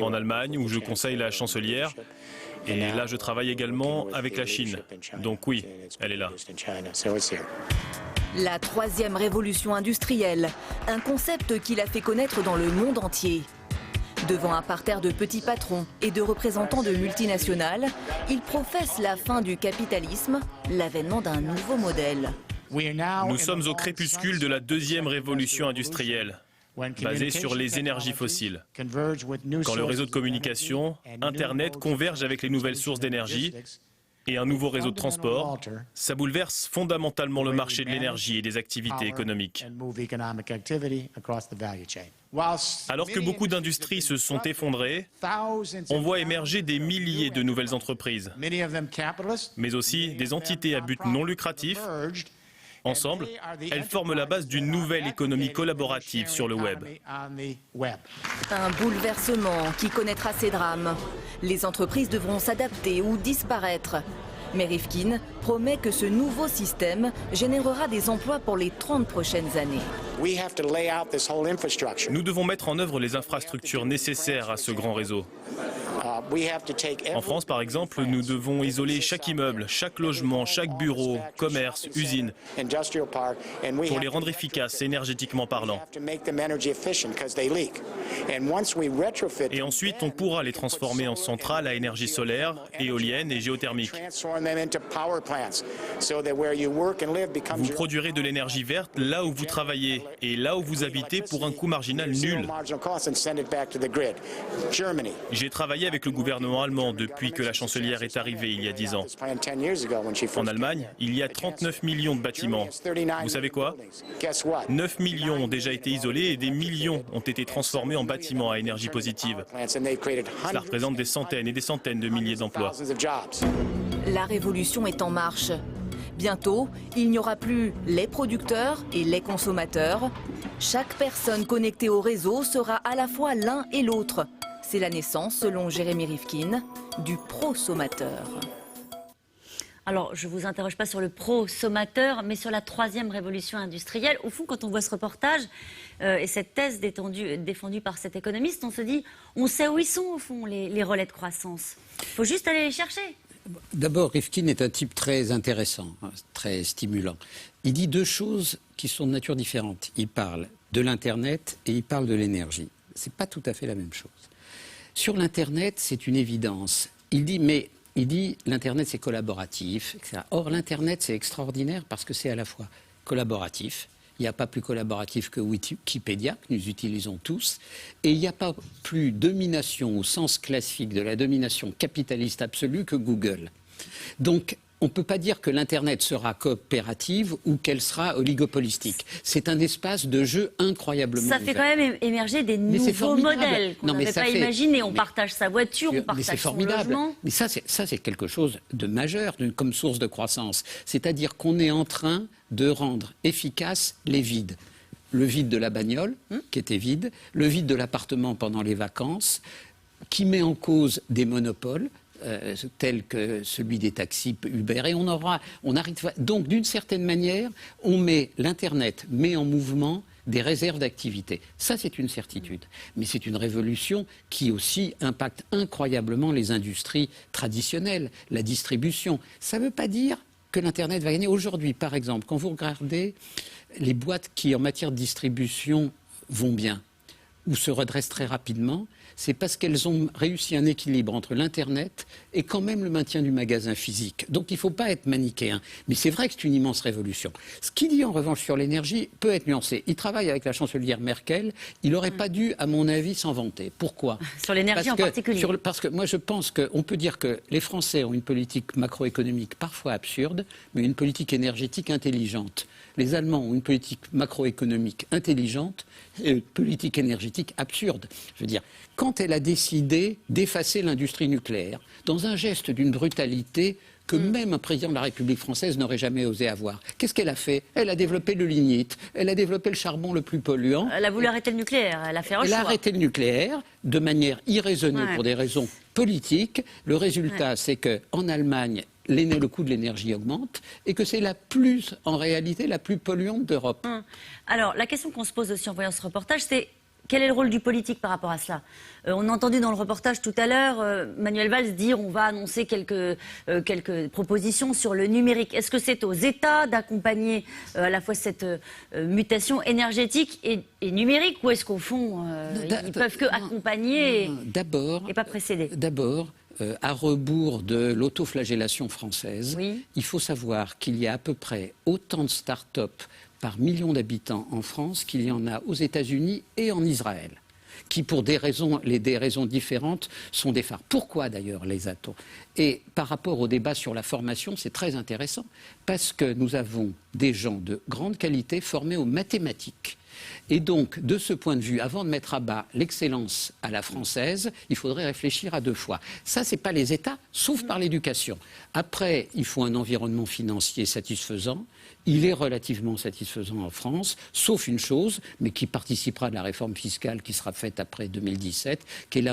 en Allemagne où je conseille la chancelière. Et là, je travaille également avec la Chine. Donc oui, elle est là. La 3e révolution industrielle, un concept qu'il a fait connaître dans le monde entier. Devant un parterre de petits patrons et de représentants de multinationales, il professe la fin du capitalisme, l'avènement d'un nouveau modèle. Nous sommes au crépuscule de la 2e révolution industrielle, basée sur les énergies fossiles. Quand le réseau de communication, Internet, converge avec les nouvelles sources d'énergie et un nouveau réseau de transport, ça bouleverse fondamentalement le marché de l'énergie et des activités économiques. Alors que beaucoup d'industries se sont effondrées, on voit émerger des milliers de nouvelles entreprises, mais aussi des entités à but non lucratif. Ensemble, elles forment la base d'une nouvelle économie collaborative sur le web. Un bouleversement qui connaîtra ses drames. Les entreprises devront s'adapter ou disparaître. Mais Rivkin promet que ce nouveau système générera des emplois pour les 30 prochaines années. Nous devons mettre en œuvre les infrastructures nécessaires à ce grand réseau. En France, par exemple, nous devons isoler chaque immeuble, chaque logement, chaque bureau, commerce, usine, pour les rendre efficaces énergétiquement parlant. Et ensuite, on pourra les transformer en centrales à énergie solaire, éolienne et géothermique. Vous produirez de l'énergie verte là où vous travaillez et là où vous habitez pour un coût marginal nul. J'ai travaillé avec le gouvernement allemand depuis que la chancelière est arrivée il y a 10 ans. En Allemagne, il y a 39 millions de bâtiments. Vous savez quoi? 9 millions ont déjà été isolés et des millions ont été transformés en bâtiments à énergie positive. Cela représente des centaines et des centaines de milliers d'emplois. La révolution est en marche. Bientôt, il n'y aura plus les producteurs et les consommateurs. Chaque personne connectée au réseau sera à la fois l'un et l'autre. C'est la naissance, selon Jérémy Rivkin, du prosommateur. Alors, je ne vous interroge pas sur le prosommateur, mais sur la 3e révolution industrielle. Au fond, quand on voit ce reportage et cette thèse défendue par cet économiste, on se dit, on sait où ils sont, au fond, les relais de croissance. Il faut juste aller les chercher. D'abord, Rivkin est un type très intéressant, très stimulant. Il dit deux choses qui sont de nature différente. Il parle de l'Internet et il parle de l'énergie. Ce n'est pas tout à fait la même chose. Sur l'Internet, c'est une évidence. Il dit l'Internet c'est collaboratif, etc. Or, l'Internet c'est extraordinaire parce que c'est à la fois collaboratif. Il n'y a pas plus collaboratif que Wikipédia, que nous utilisons tous. Et il n'y a pas plus domination au sens classique de la domination capitaliste absolue que Google. Donc, on ne peut pas dire que l'Internet sera coopérative ou qu'elle sera oligopolistique. C'est un espace de jeu incroyablement ouvert. Ça fait quand même émerger des nouveaux modèles qu'on n'avait pas imaginés. On partage sa voiture, on partage son logement. Mais ça, c'est quelque chose de majeur comme source de croissance. C'est-à-dire qu'on est en train de rendre efficaces les vides. le vide de la bagnole, qui était vide, le vide de l'appartement pendant les vacances, qui met en cause des monopoles, tels que celui des taxis Uber. Et donc, d'une certaine manière, l'Internet met en mouvement des réserves d'activité. Ça, c'est une certitude. Mais c'est une révolution qui aussi impacte incroyablement les industries traditionnelles, la distribution. Ça ne veut pas dire que l'Internet va gagner. Aujourd'hui, par exemple, quand vous regardez les boîtes qui, en matière de distribution, vont bien ou se redressent très rapidement, c'est parce qu'elles ont réussi un équilibre entre l'Internet et quand même le maintien du magasin physique. Donc il ne faut pas être manichéen. Mais c'est vrai que c'est une immense révolution. Ce qu'il dit en revanche sur l'énergie peut être nuancé. Il travaille avec la chancelière Merkel. Il n'aurait pas dû, à mon avis, s'en vanter. Pourquoi ? Sur l'énergie en particulier. Parce que moi je pense qu'on peut dire que les Français ont une politique macroéconomique parfois absurde, mais une politique énergétique intelligente. Les Allemands ont une politique macroéconomique intelligente et une politique énergétique absurde. Je veux dire, quand elle a décidé d'effacer l'industrie nucléaire, dans un geste d'une brutalité que même un président de la République française n'aurait jamais osé avoir. Qu'est-ce qu'elle a fait ? Elle a développé le lignite, elle a développé le charbon le plus polluant. Elle a voulu arrêter le nucléaire, elle a fait un choix. Elle a arrêté le nucléaire de manière irraisonnée pour des raisons politiques. Le résultat, c'est qu'en Allemagne, le coût de l'énergie augmente et que c'est en réalité la plus polluante d'Europe. Alors, la question qu'on se pose aussi en voyant ce reportage, c'est quel est le rôle du politique par rapport à cela ? On a entendu dans le reportage tout à l'heure Manuel Valls dire on va annoncer quelques propositions sur le numérique. Est-ce que c'est aux États d'accompagner à la fois cette mutation énergétique et numérique, ou est-ce qu'au fond, ils peuvent que accompagner et pas précéder ? D'abord, à rebours de l'autoflagellation française, il faut savoir qu'il y a à peu près autant de start-up par million d'habitants en France qu'il y en a aux États-Unis et en Israël, qui pour des raisons différentes sont des phares. Pourquoi d'ailleurs les a-t-on ? Et par rapport au débat sur la formation, c'est très intéressant, parce que nous avons des gens de grande qualité formés aux mathématiques. Et donc, de ce point de vue, avant de mettre à bas l'excellence à la française, il faudrait réfléchir à deux fois. Ça, ce n'est pas les États, sauf par l'éducation. Après, il faut un environnement financier satisfaisant. Il est relativement satisfaisant en France, sauf une chose, mais qui participera de la réforme fiscale qui sera faite après 2017, qui est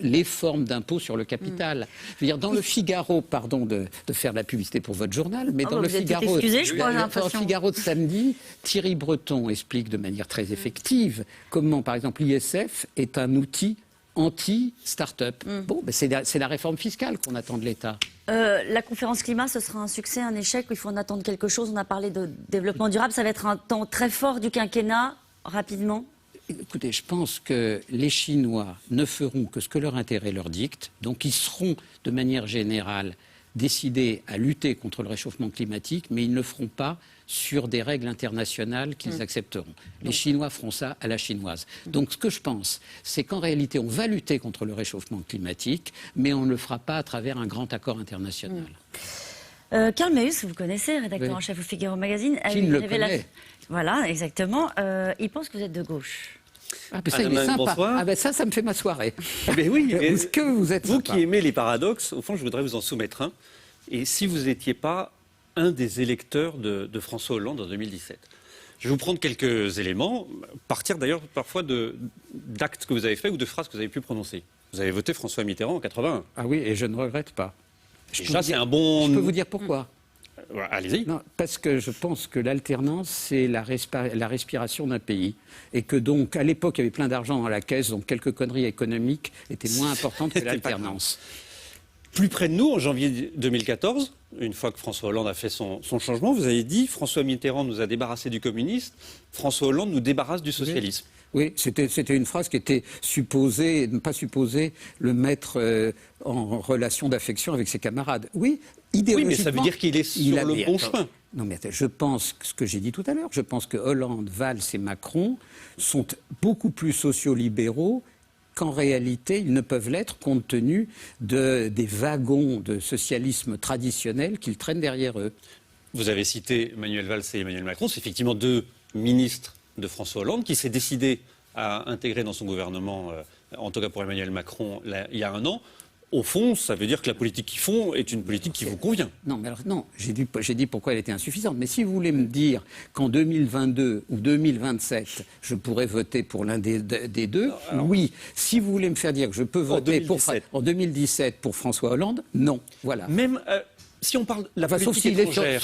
les formes d'impôt sur le capital. Je veux dire, dans le Figaro, pardon de faire de la publicité pour votre journal, mais dans le Figaro, le Figaro de samedi, Thierry Breton explique de manière très effective comment, par exemple, l'ISF est un outil anti-start-up. Bon, ben c'est la réforme fiscale qu'on attend de l'État. La conférence climat, ce sera un succès, un échec, ou il faut en attendre quelque chose? On a parlé de développement durable, ça va être un temps très fort du quinquennat, rapidement. Écoutez, je pense que les Chinois ne feront que ce que leur intérêt leur dicte, donc ils seront de manière générale décidés à lutter contre le réchauffement climatique, mais ils ne le feront pas sur des règles internationales qu'ils accepteront. Les Chinois feront ça à la chinoise. Donc ce que je pense, c'est qu'en réalité, on va lutter contre le réchauffement climatique, mais on ne le fera pas à travers un grand accord international. Karl Meus, vous connaissez, rédacteur en chef au Figaro Magazine. Qui ne le connaît ? Voilà, exactement. Il pense que vous êtes de gauche. Ah, ben ça, il est sympa. Bonsoir. Ah, ben ça me fait ma soirée. Mais oui, que vous êtes vous sympa. qui aimez les paradoxes, au fond, je voudrais vous en soumettre un. Et si vous n'étiez pas un des électeurs de François Hollande en 2017. Je vais vous prendre quelques éléments, partir d'ailleurs parfois d'actes que vous avez faits ou de phrases que vous avez pu prononcer. Vous avez voté François Mitterrand en 81. Ah oui, et je ne regrette pas. Déjà, c'est un bon... Je peux vous dire pourquoi. Allez-y. Non, parce que je pense que l'alternance, c'est la respiration d'un pays. Et que donc, à l'époque, il y avait plein d'argent dans la caisse, donc quelques conneries économiques étaient moins importantes que l'alternance. Plus près de nous, en janvier 2014, une fois que François Hollande a fait son changement, vous avez dit « François Mitterrand nous a débarrassés du communisme, François Hollande nous débarrasse du socialisme ». Oui, c'était une phrase qui était pas supposée le mettre en relation d'affection avec ses camarades. Oui, idéologiquement... Oui, mais ça veut dire qu'il est sur le bon chemin. Non, mais attends, je pense que ce que j'ai dit tout à l'heure, je pense que Hollande, Valls et Macron sont beaucoup plus sociolibéraux qu'en réalité, ils ne peuvent l'être compte tenu des wagons de socialisme traditionnel qu'ils traînent derrière eux. Vous avez cité Manuel Valls et Emmanuel Macron, c'est effectivement deux ministres de François Hollande qui s'est décidé à intégrer dans son gouvernement, en tout cas pour Emmanuel Macron, il y a un an. au fond, ça veut dire que la politique qu'ils font est une politique qui vous convient. Non, mais alors, non, j'ai dit pourquoi elle était insuffisante. Mais si vous voulez me dire qu'en 2022 ou 2027, je pourrais voter pour l'un des deux, alors, oui. Si vous voulez me faire dire que je peux voter en 2017 pour François Hollande, non. Voilà. Même si on parle de la politique étrangère...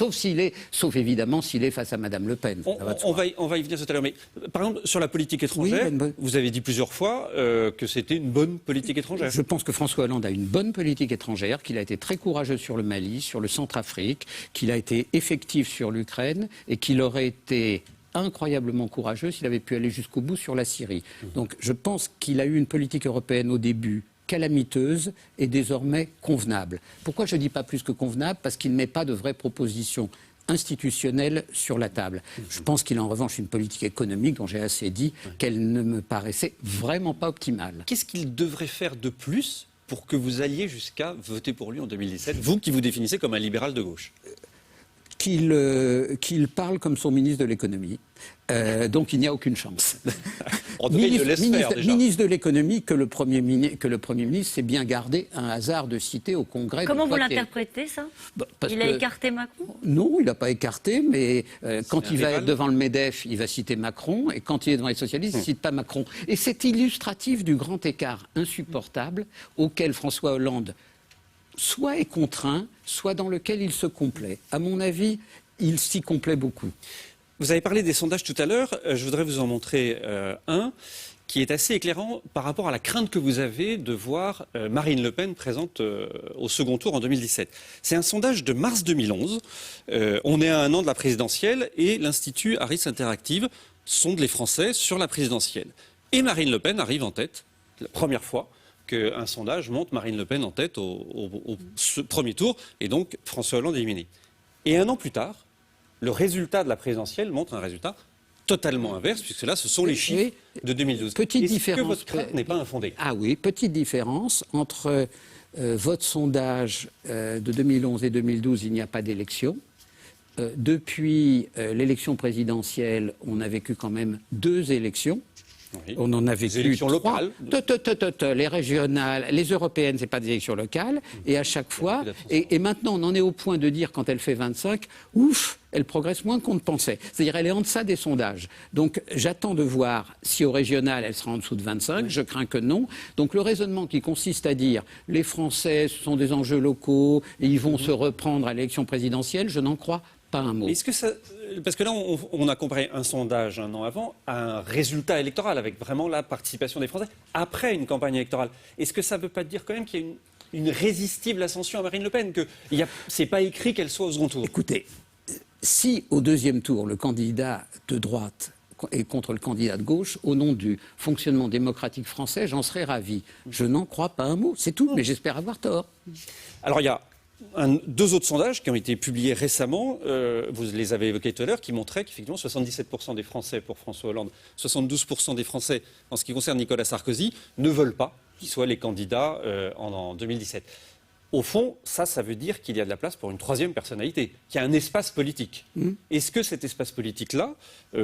Sauf évidemment s'il est face à Madame Le Pen. On va y venir tout à l'heure. Mais par exemple, sur la politique étrangère, vous avez dit plusieurs fois que c'était une bonne politique étrangère. Je pense que François Hollande a une bonne politique étrangère, qu'il a été très courageux sur le Mali, sur le Centrafrique, qu'il a été effectif sur l'Ukraine et qu'il aurait été incroyablement courageux s'il avait pu aller jusqu'au bout sur la Syrie. Donc je pense qu'il a eu une politique européenne au début calamiteuse et désormais convenable. Pourquoi je ne dis pas plus que convenable? Parce qu'il ne met pas de vraies propositions institutionnelles sur la table. Je pense qu'il a en revanche une politique économique dont j'ai assez dit qu'elle ne me paraissait vraiment pas optimale. Qu'est-ce qu'il devrait faire de plus pour que vous alliez jusqu'à voter pour lui en 2017, vous qui vous définissez comme un libéral de gauche? Qu'il parle comme son ministre de l'économie. Donc il n'y a aucune chance. Ministre de l'économie que le Premier ministre s'est bien gardé un hasard de citer au Congrès. Comment vous l'interprétez, ça? Il a écarté Macron? Non, il n'a pas écarté, mais quand il va être devant le MEDEF, il va citer Macron, et quand il est devant les socialistes, il ne cite pas Macron. Et c'est illustratif du grand écart insupportable auquel François Hollande soit est contraint, soit dans lequel il se complaît. À mon avis, il s'y complaît beaucoup. Vous avez parlé des sondages tout à l'heure. Je voudrais vous en montrer un qui est assez éclairant par rapport à la crainte que vous avez de voir Marine Le Pen présente au second tour en 2017. C'est un sondage de mars 2011. On est à un an de la présidentielle et l'Institut Harris Interactive sonde les Français sur la présidentielle. Et Marine Le Pen arrive en tête, la première fois qu'un sondage monte Marine Le Pen en tête au premier tour, et donc François Hollande est éliminé. Et un an plus tard, le résultat de la présidentielle montre un résultat totalement inverse, puisque là, ce sont les chiffres de 2012. Petite différence. Que votre crainte n'est pas infondée? Ah oui, petite différence entre votre sondage de 2011 et 2012, il n'y a pas d'élection. Depuis l'élection présidentielle, on a vécu quand même 2 élections. Oui. On en a vécu 3. Les élections locales. Les régionales, les européennes, ce n'est pas des élections locales. Et à chaque fois, et maintenant on en est au point de dire, quand elle fait 25, ouf, elle progresse moins qu'on ne pensait. C'est-à-dire elle est en deçà des sondages. Donc j'attends de voir si au régional elle sera en dessous de 25, je crains que non. Donc le raisonnement qui consiste à dire les Français, ce sont des enjeux locaux et ils vont se reprendre à l'élection présidentielle, je n'en crois pas un mot. Est-ce que ça... Parce que là, on a comparé un sondage un an avant à un résultat électoral avec vraiment la participation des Français après une campagne électorale. Est-ce que ça ne veut pas dire quand même qu'il y a une résistible ascension à Marine Le Pen, que c'est pas écrit qu'elle soit au second tour? Écoutez, si au deuxième tour, le candidat de droite est contre le candidat de gauche, au nom du fonctionnement démocratique français, j'en serais ravi. Je n'en crois pas un mot, c'est tout, mais j'espère avoir tort. Alors il y a 2 autres sondages qui ont été publiés récemment, vous les avez évoqués tout à l'heure, qui montraient qu'effectivement 77% des Français pour François Hollande, 72% des Français en ce qui concerne Nicolas Sarkozy ne veulent pas qu'ils soient les candidats en 2017. Au fond, ça veut dire qu'il y a de la place pour une 3e personnalité, qu'il y a un espace politique. Est-ce que cet espace politique-là,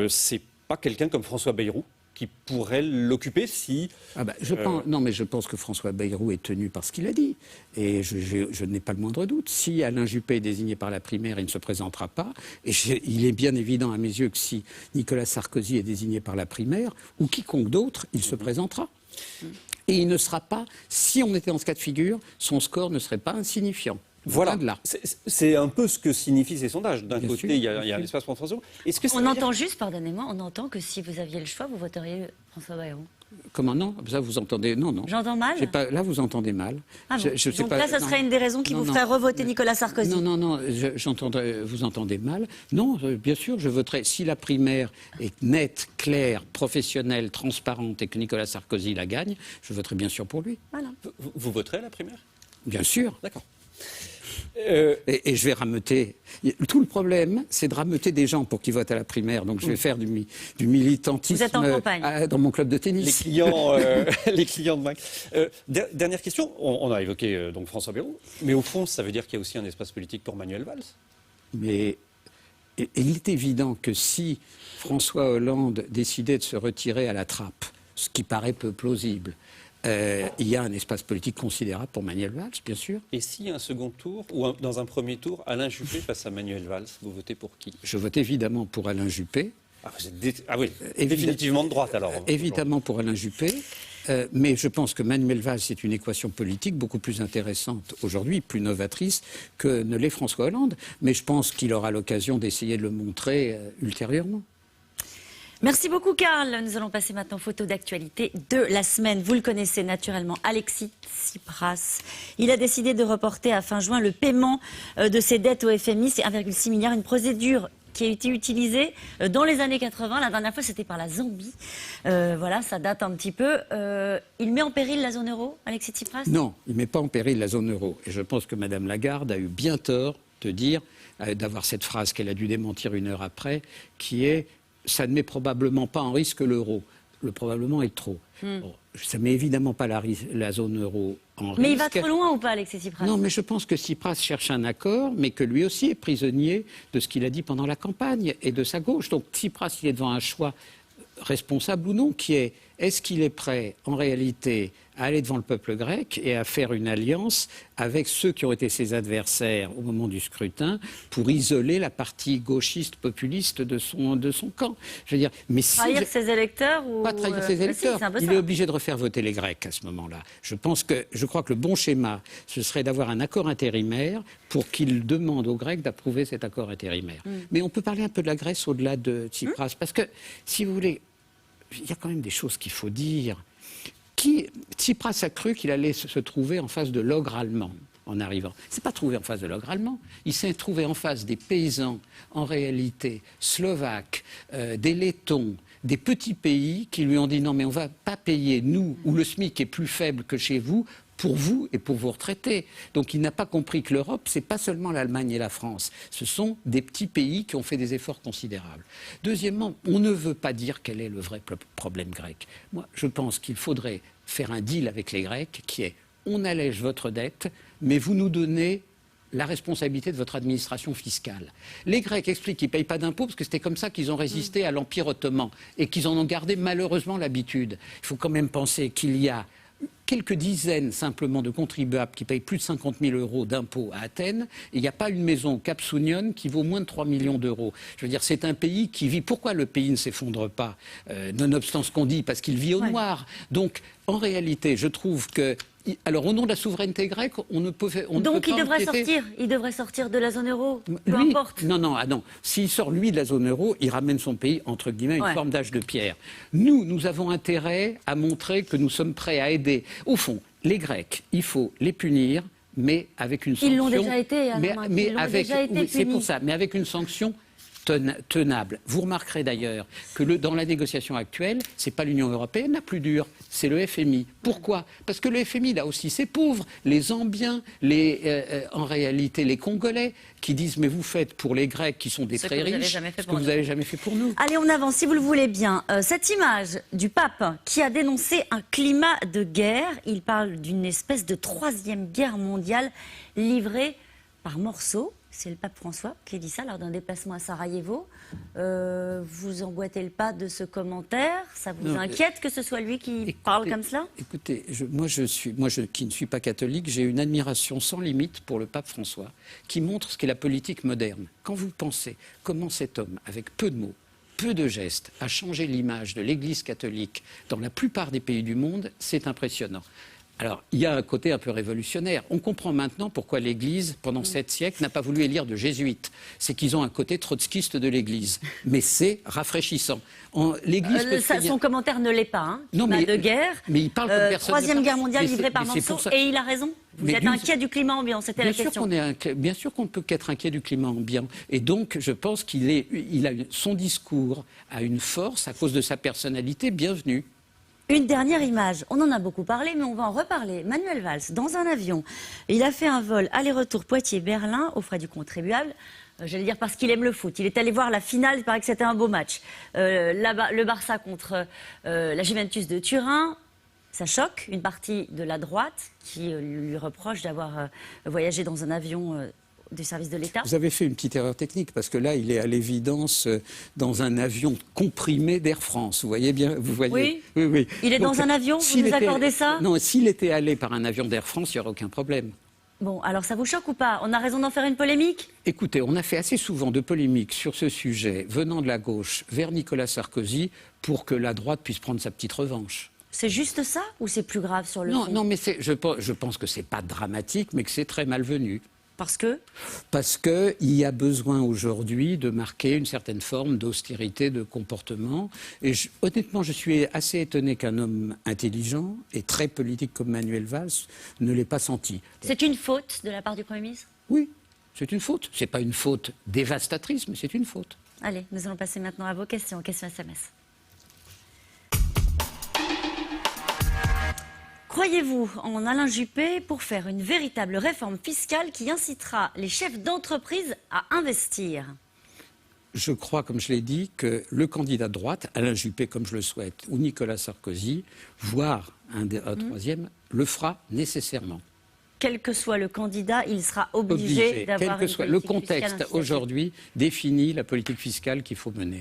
c'est pas quelqu'un comme François Bayrou qui pourrait l'occuper si... Non, mais je pense que François Bayrou est tenu par ce qu'il a dit. Et je n'ai pas le moindre doute. Si Alain Juppé est désigné par la primaire, il ne se présentera pas. Et il est bien évident à mes yeux que si Nicolas Sarkozy est désigné par la primaire, ou quiconque d'autre, il se présentera. Et il ne sera pas, si on était dans ce cas de figure, son score ne serait pas insignifiant. Voilà, c'est un peu ce que signifient ces sondages. D'un côté, il y a un espace pour François Bayrou. On entend juste, pardonnez-moi, on entend que si vous aviez le choix, vous voteriez François Bayrou. Comment non? Ça vous entendez? Non. J'entends mal? Là, vous entendez mal. Ah bon. Donc là, ça serait une des raisons qui vous ferait revoter Nicolas Sarkozy? Non, vous entendez mal. Non, bien sûr, je voterai. Si la primaire est nette, claire, professionnelle, transparente et que Nicolas Sarkozy la gagne, je voterai bien sûr pour lui. Voilà. Vous voterez à la primaire? Bien sûr. D'accord. Et je vais rameuter. Tout le problème, c'est de rameuter des gens pour qu'ils votent à la primaire. Donc je vais faire du militantisme. Vous êtes en campagne. Dans mon club de tennis. Les clients de Mac. Dernière question. On a évoqué donc François Bayrou, mais au fond, ça veut dire qu'il y a aussi un espace politique pour Manuel Valls. Mais il est évident que si François Hollande décidait de se retirer à la trappe, ce qui paraît peu plausible, Il y a un espace politique considérable pour Manuel Valls, bien sûr. Et s'il y a un second tour, ou dans un premier tour, Alain Juppé face à Manuel Valls, vous votez pour qui? Je vote évidemment pour Alain Juppé. Ah, oui, définitivement de droite alors. Évidemment pour Alain Juppé. Mais je pense que Manuel Valls est une équation politique beaucoup plus intéressante aujourd'hui, plus novatrice que ne l'est François Hollande. Mais je pense qu'il aura l'occasion d'essayer de le montrer ultérieurement. Merci beaucoup Karl. Nous allons passer maintenant aux photos d'actualité de la semaine. Vous le connaissez naturellement, Alexis Tsipras. Il a décidé de reporter à fin juin le paiement de ses dettes au FMI. C'est 1,6 milliard, une procédure qui a été utilisée dans les années 80. La dernière fois, c'était par la Zambie. Voilà, ça date un petit peu. Il met en péril la zone euro, Alexis Tsipras? Non, il ne met pas en péril la zone euro. Et je pense que Mme Lagarde a eu bien tort de dire, d'avoir cette phrase qu'elle a dû démentir une heure après, qui est « ça ne met probablement pas en risque l'euro ». Le probablement est trop. Bon, ça ne met évidemment pas la zone euro en risque. Mais il va trop loin ou pas, Alexis Tsipras? Non, mais je pense que Tsipras cherche un accord, mais que lui aussi est prisonnier de ce qu'il a dit pendant la campagne et de sa gauche. Donc Tsipras, il est devant un choix responsable ou non, qui est est-ce qu'il est prêt, en réalité, à aller devant le peuple grec et à faire une alliance avec ceux qui ont été ses adversaires au moment du scrutin pour isoler la partie gauchiste populiste de son camp. Je veux dire, mais si trahir ses électeurs ou pas trahir ses électeurs, si, il est obligé de refaire voter les Grecs à ce moment-là. Je crois que le bon schéma, ce serait d'avoir un accord intérimaire pour qu'il demande aux Grecs d'approuver cet accord intérimaire. Mais on peut parler un peu de la Grèce au-delà de Tsipras, parce que, si vous voulez, il y a quand même des choses qu'il faut dire. Tsipras a cru qu'il allait se trouver en face de l'ogre allemand en arrivant. Il ne s'est pas trouvé en face de l'ogre allemand. Il s'est trouvé en face des paysans, en réalité, slovaques, des lettons, des petits pays qui lui ont dit non mais on ne va pas payer, nous, où le SMIC est plus faible que chez vous, pour vous et pour vos retraités. Donc il n'a pas compris que l'Europe, ce n'est pas seulement l'Allemagne et la France. Ce sont des petits pays qui ont fait des efforts considérables. Deuxièmement, on ne veut pas dire quel est le vrai problème grec. Moi, je pense qu'il faudrait faire un deal avec les Grecs qui est on allège votre dette, mais vous nous donnez la responsabilité de votre administration fiscale. Les Grecs expliquent qu'ils ne payent pas d'impôts parce que c'était comme ça qu'ils ont résisté à l'Empire ottoman et qu'ils en ont gardé malheureusement l'habitude. Il faut quand même penser qu'il y a quelques dizaines simplement de contribuables qui payent plus de 50 000 € d'impôts à Athènes, et il n'y a pas une maison capsounienne qui vaut moins de 3 millions d'euros. Je veux dire, c'est un pays qui vit... Pourquoi le pays ne s'effondre pas, nonobstant ce qu'on dit? Parce qu'il vit au noir. Donc, en réalité, je trouve que... Alors, au nom de la souveraineté grecque, on ne peut pas... Donc, il devrait sortir de la zone euro, peu lui, importe. Non. S'il sort, lui, de la zone euro, il ramène son pays, entre guillemets, une forme d'âge de pierre. Nous avons intérêt à montrer que nous sommes prêts à aider. Au fond, les Grecs, il faut les punir, mais avec une sanction... Ils l'ont déjà été, c'est pour ça, mais avec une sanction tenable. Vous remarquerez d'ailleurs que dans la négociation actuelle, ce n'est pas l'Union européenne la plus dure, c'est le FMI. Pourquoi? Parce que le FMI, là aussi, c'est pauvre. Les Zambiens, en réalité, les Congolais, qui disent mais vous faites pour les Grecs qui sont des très riches, ce que vous n'avez jamais fait pour nous. Allez, on avance, si vous le voulez bien. Cette image du pape qui a dénoncé un climat de guerre, il parle d'une espèce de 3e guerre mondiale livrée par morceaux. C'est le pape François qui dit ça lors d'un déplacement à Sarajevo. Vous emboîtez le pas de ce commentaire? Ça vous inquiète que ce soit lui qui parle comme cela? Écoutez, moi qui ne suis pas catholique, j'ai une admiration sans limite pour le pape François, qui montre ce qu'est la politique moderne. Quand vous pensez comment cet homme, avec peu de mots, peu de gestes, a changé l'image de l'Église catholique dans la plupart des pays du monde, c'est impressionnant. Alors, il y a un côté un peu révolutionnaire. On comprend maintenant pourquoi l'Église, pendant 7 siècles, n'a pas voulu élire de jésuites. C'est qu'ils ont un côté trotskiste de l'Église. Mais c'est rafraîchissant. Son commentaire ne l'est pas, hein. Climat de guerre. Mais il parle comme personne. 3e guerre mondiale livrée par morceaux, et il a raison. Vous êtes inquiet du climat ambiant, c'était la question. Bien sûr qu'on ne peut qu'être inquiet du climat ambiant. Et donc, je pense son discours a une force, à cause de sa personnalité, bienvenue. Une dernière image, on en a beaucoup parlé, mais on va en reparler. Manuel Valls, dans un avion, il a fait un vol aller-retour Poitiers-Berlin aux frais du contribuable. J'allais dire parce qu'il aime le foot. Il est allé voir la finale, il paraît que c'était un beau match. Le Barça contre la Juventus de Turin. Ça choque une partie de la droite qui lui reproche d'avoir voyagé dans un avion du service de l'État. Vous avez fait une petite erreur technique, parce que là, il est à l'évidence dans un avion comprimé d'Air France. Vous voyez bien, vous voyez. Oui. Oui, oui. Il est Donc, dans un avion, vous nous accordez ça? Non, s'il était allé par un avion d'Air France, il n'y aurait aucun problème. Bon, alors ça vous choque ou pas? On a raison d'en faire une polémique? Écoutez, on a fait assez souvent de polémiques sur ce sujet, venant de la gauche vers Nicolas Sarkozy, pour que la droite puisse prendre sa petite revanche. C'est juste ça ou c'est plus grave sur le fond? Non, mais je pense que c'est pas dramatique, mais que c'est très malvenu. Parce que? Parce qu'il y a besoin aujourd'hui de marquer une certaine forme d'austérité de comportement. Et honnêtement, je suis assez étonné qu'un homme intelligent et très politique comme Manuel Valls ne l'ait pas senti. C'est une faute de la part du Premier ministre? Oui, c'est une faute. Ce n'est pas une faute dévastatrice, mais c'est une faute. Allez, nous allons passer maintenant à vos questions. Questions SMS. Croyez-vous en Alain Juppé pour faire une véritable réforme fiscale qui incitera les chefs d'entreprise à investir? Je crois, comme je l'ai dit, que le candidat de droite, Alain Juppé, comme je le souhaite, ou Nicolas Sarkozy, voire un troisième, le fera nécessairement. Quel que soit le candidat, il sera obligé d'avoir quel que soit le contexte aujourd'hui définit la politique fiscale qu'il faut mener.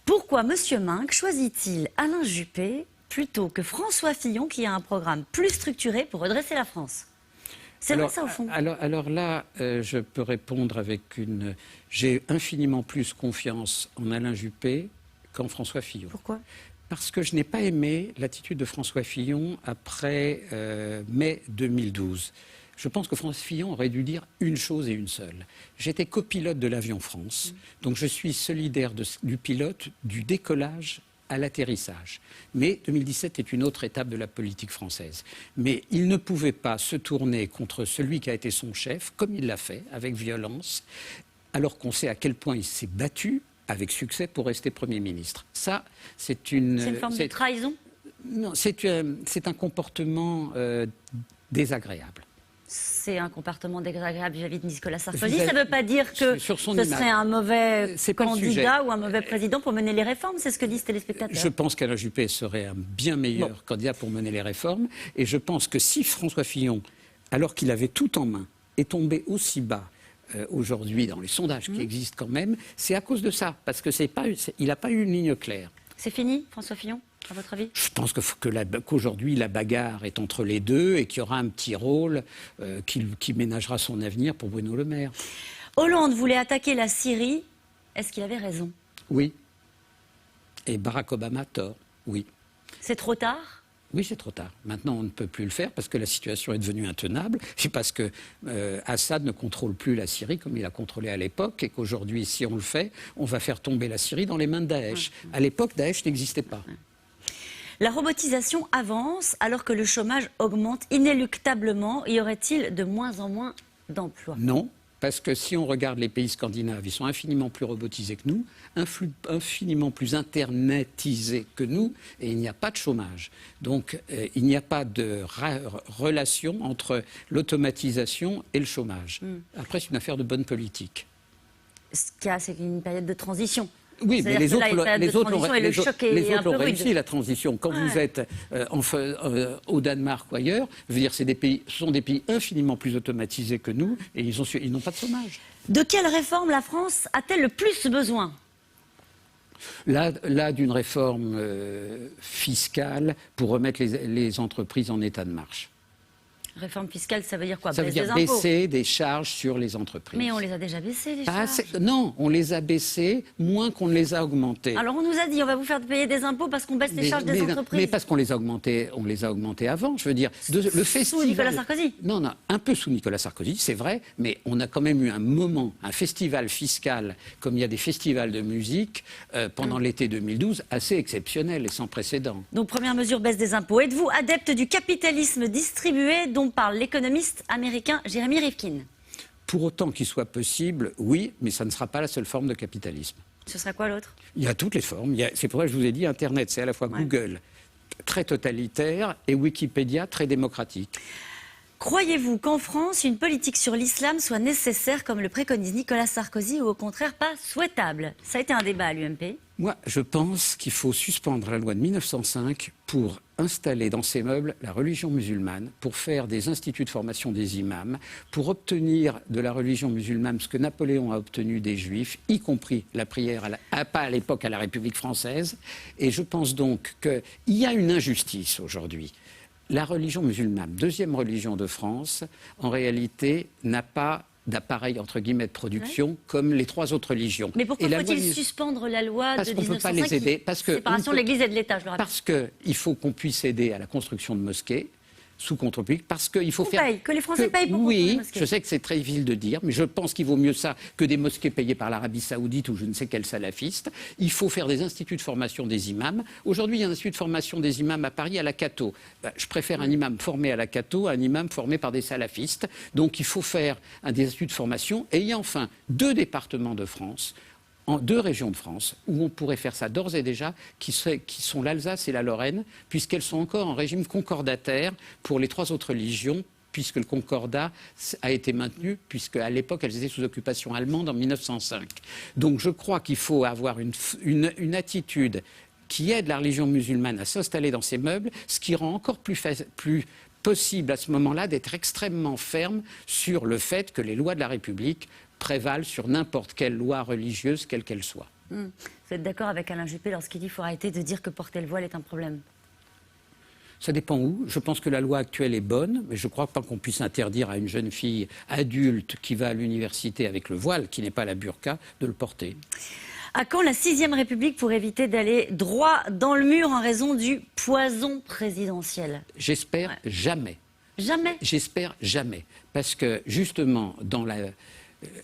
Pourquoi M. Minc choisit-il Alain Juppé plutôt que François Fillon, qui a un programme plus structuré pour redresser la France? C'est vrai ça, au fond. Alors là, je peux répondre avec une... J'ai infiniment plus confiance en Alain Juppé qu'en François Fillon. Pourquoi? Parce que je n'ai pas aimé l'attitude de François Fillon après mai 2012. Je pense que François Fillon aurait dû dire une chose et une seule. J'étais copilote de l'Avion France, donc je suis solidaire du pilote du décollage à l'atterrissage. Mais 2017 est une autre étape de la politique française. Mais il ne pouvait pas se tourner contre celui qui a été son chef, comme il l'a fait, avec violence, alors qu'on sait à quel point il s'est battu, avec succès, pour rester Premier ministre. Ça, c'est une... C'est une forme de trahison? Non, c'est un comportement désagréable. C'est un comportement désagréable vis-à-vis de Nicolas Sarkozy. Ça ne veut pas dire que ce serait un mauvais candidat ou un mauvais président pour mener les réformes, c'est ce que disent les téléspectateurs. Je pense qu'Alain Juppé serait un bien meilleur candidat pour mener les réformes. Et je pense que si François Fillon, alors qu'il avait tout en main, est tombé aussi bas aujourd'hui dans les sondages qui existent quand même, c'est à cause de ça. Parce qu'il n'a pas eu une ligne claire. C'est fini, François Fillon, à votre avis? Je pense qu'aujourd'hui, la bagarre est entre les deux et qu'il y aura un petit rôle qui ménagera son avenir pour Bruno Le Maire. Hollande voulait attaquer la Syrie. Est-ce qu'il avait raison? Oui. Et Barack Obama a tort, oui. C'est trop tard? Oui, c'est trop tard. Maintenant, on ne peut plus le faire parce que la situation est devenue intenable. C'est parce que Assad ne contrôle plus la Syrie comme il a contrôlé à l'époque et qu'aujourd'hui, si on le fait, on va faire tomber la Syrie dans les mains de Daesh. À l'époque, Daesh n'existait pas. La robotisation avance alors que le chômage augmente inéluctablement. Y aurait-il de moins en moins d'emplois? Non. Parce que si on regarde les pays scandinaves, ils sont infiniment plus robotisés que nous, infiniment plus internetisés que nous, et il n'y a pas de chômage. Donc il n'y a pas de relation entre l'automatisation et le chômage. Après, c'est une affaire de bonne politique. Ce qu'il y a, c'est une période de transition. Oui, mais les autres l'ont rude. réussi, la transition. Quand vous êtes au Danemark ou ailleurs, je veux dire, ce sont des pays infiniment plus automatisés que nous et ils n'ont pas de chômage. De quelle réforme la France a-t-elle le plus besoin? Là d'une réforme fiscale pour remettre les entreprises en état de marche. Réforme fiscale, ça veut dire quoi? Ça veut dire baisser des charges sur les entreprises. Mais on les a déjà baissées, les charges. Non, on les a baissées moins qu'on ne les a augmentées. Alors on nous a dit, on va vous faire payer des impôts parce qu'on baisse les charges des entreprises. Mais parce qu'on les a augmentées avant. Je veux dire, le festival... Sous Nicolas Sarkozy? Non, un peu sous Nicolas Sarkozy, c'est vrai, mais on a quand même eu un moment, un festival fiscal, comme il y a des festivals de musique, pendant l'été 2012, assez exceptionnel et sans précédent. Donc première mesure, baisse des impôts. Êtes-vous adepte du capitalisme distribué dont parle l'économiste américain Jeremy Rifkin? Pour autant qu'il soit possible, oui, mais ça ne sera pas la seule forme de capitalisme. Ce sera quoi l'autre? Il y a toutes les formes. C'est pour ça que je vous ai dit Internet, c'est à la fois Google, très totalitaire, et Wikipédia, très démocratique. Croyez-vous qu'en France, une politique sur l'islam soit nécessaire comme le préconise Nicolas Sarkozy ou au contraire pas souhaitable? Ça a été un débat à l'UMP. Moi, je pense qu'il faut suspendre la loi de 1905 pour installer dans ces meubles la religion musulmane, pour faire des instituts de formation des imams, pour obtenir de la religion musulmane ce que Napoléon a obtenu des Juifs, y compris la prière, pas à l'époque à la République française. Et je pense donc qu'il y a une injustice aujourd'hui. La religion musulmane, deuxième religion de France, en réalité n'a pas d'appareil entre guillemets de production comme les trois autres religions. Mais pourquoi faut-il suspendre la loi de 1905 Parce qu'on ne peut pas les aider. Séparation de l'Église et de l'État, je le rappelle. Parce qu'il faut qu'on puisse aider à la construction de mosquées sous contrôle public, parce qu'il faut que les Français payent pour construire des mosquées. Je sais que c'est très difficile de dire, mais je pense qu'il vaut mieux ça que des mosquées payées par l'Arabie Saoudite ou je ne sais quel salafiste. Il faut faire des instituts de formation des imams. Aujourd'hui, il y a un institut de formation des imams à Paris, à la Cato. Je préfère un imam formé à la Cato à un imam formé par des salafistes. Donc il faut faire des instituts de formation. Et il y a enfin 2 départements de France, en 2 régions de France, où on pourrait faire ça d'ores et déjà, qui sont l'Alsace et la Lorraine, puisqu'elles sont encore en régime concordataire pour les 3 autres religions, puisque le concordat a été maintenu, puisque à l'époque elles étaient sous occupation allemande en 1905. Donc je crois qu'il faut avoir une attitude qui aide la religion musulmane à s'installer dans ces meubles, ce qui rend encore plus possible à ce moment-là d'être extrêmement ferme sur le fait que les lois de la République prévalent sur n'importe quelle loi religieuse, quelle qu'elle soit. Vous êtes d'accord avec Alain Juppé lorsqu'il dit qu'il faut arrêter de dire que porter le voile est un problème? Ça dépend où. Je pense que la loi actuelle est bonne, mais je ne crois pas qu'on puisse interdire à une jeune fille adulte qui va à l'université avec le voile, qui n'est pas la burqa, de le porter. À quand la 6e République pour éviter d'aller droit dans le mur en raison du poison présidentiel? J'espère jamais. Jamais? J'espère jamais. Parce que justement, dans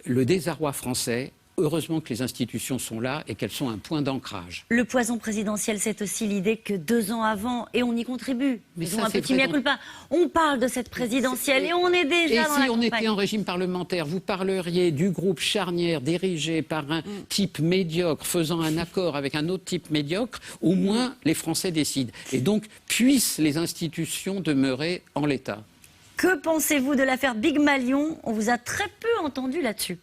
le désarroi français, heureusement que les institutions sont là et qu'elles sont un point d'ancrage. Le poison présidentiel, c'est aussi l'idée que 2 ans avant, et on y contribue, disons un petit mea culpa, on parle de cette présidentielle et on est déjà dans la campagne. Et si on était en régime parlementaire, vous parleriez du groupe charnière dirigé par un type médiocre faisant un accord avec un autre type médiocre, au moins les Français décident. Et donc, puissent les institutions demeurer en l'état. Que pensez-vous de l'affaire Big Malion? On vous a très peu entendu là-dessus.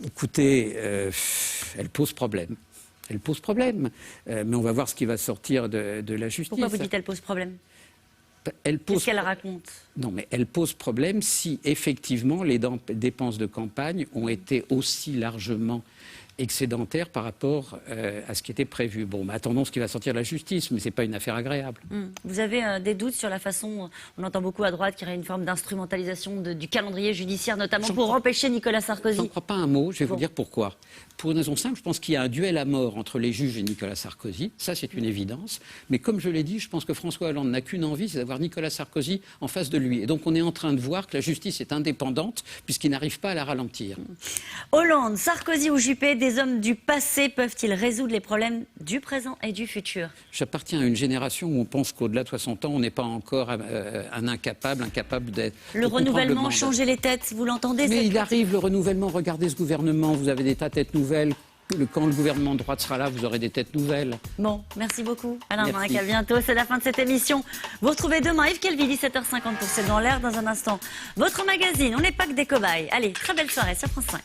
Écoutez, elle pose problème. Elle pose problème. Mais on va voir ce qui va sortir de la justice. Pourquoi vous dites qu'elle pose problème? Qu'est-ce qu'elle raconte? Non, mais elle pose problème si effectivement les dépenses de campagne ont été aussi largement excédentaire par rapport à ce qui était prévu. Bon, attendons ce qui va sortir de la justice, mais ce n'est pas une affaire agréable. Vous avez des doutes sur la façon, on entend beaucoup à droite qu'il y aurait une forme d'instrumentalisation du calendrier judiciaire, notamment pour empêcher Nicolas Sarkozy? Je n'en crois pas un mot, je vais vous dire pourquoi. Pour une raison simple, je pense qu'il y a un duel à mort entre les juges et Nicolas Sarkozy, ça c'est une évidence, mais comme je l'ai dit, je pense que François Hollande n'a qu'une envie, c'est d'avoir Nicolas Sarkozy en face de lui. Et donc on est en train de voir que la justice est indépendante, puisqu'il n'arrive pas à la ralentir. Hollande, Sarkozy ou Juppé, des hommes du passé peuvent-ils résoudre les problèmes du présent et du futur? J'appartiens à une génération où on pense qu'au-delà de 60 ans, on n'est pas encore un incapable d'être... Le renouvellement, changer les têtes, vous l'entendez? Mais il arrive, le renouvellement, regardez ce gouvernement, vous avez des tas de têtes nouvelles. Quand le gouvernement de droite sera là, vous aurez des têtes nouvelles. Bon, merci beaucoup Alain Minc, à bientôt. C'est la fin de cette émission. Vous retrouvez demain Yves Calvi, 17h50 pour C'est dans l'air. Dans un instant, votre magazine, on n'est pas que des cobayes. Allez, très belle soirée sur France 5.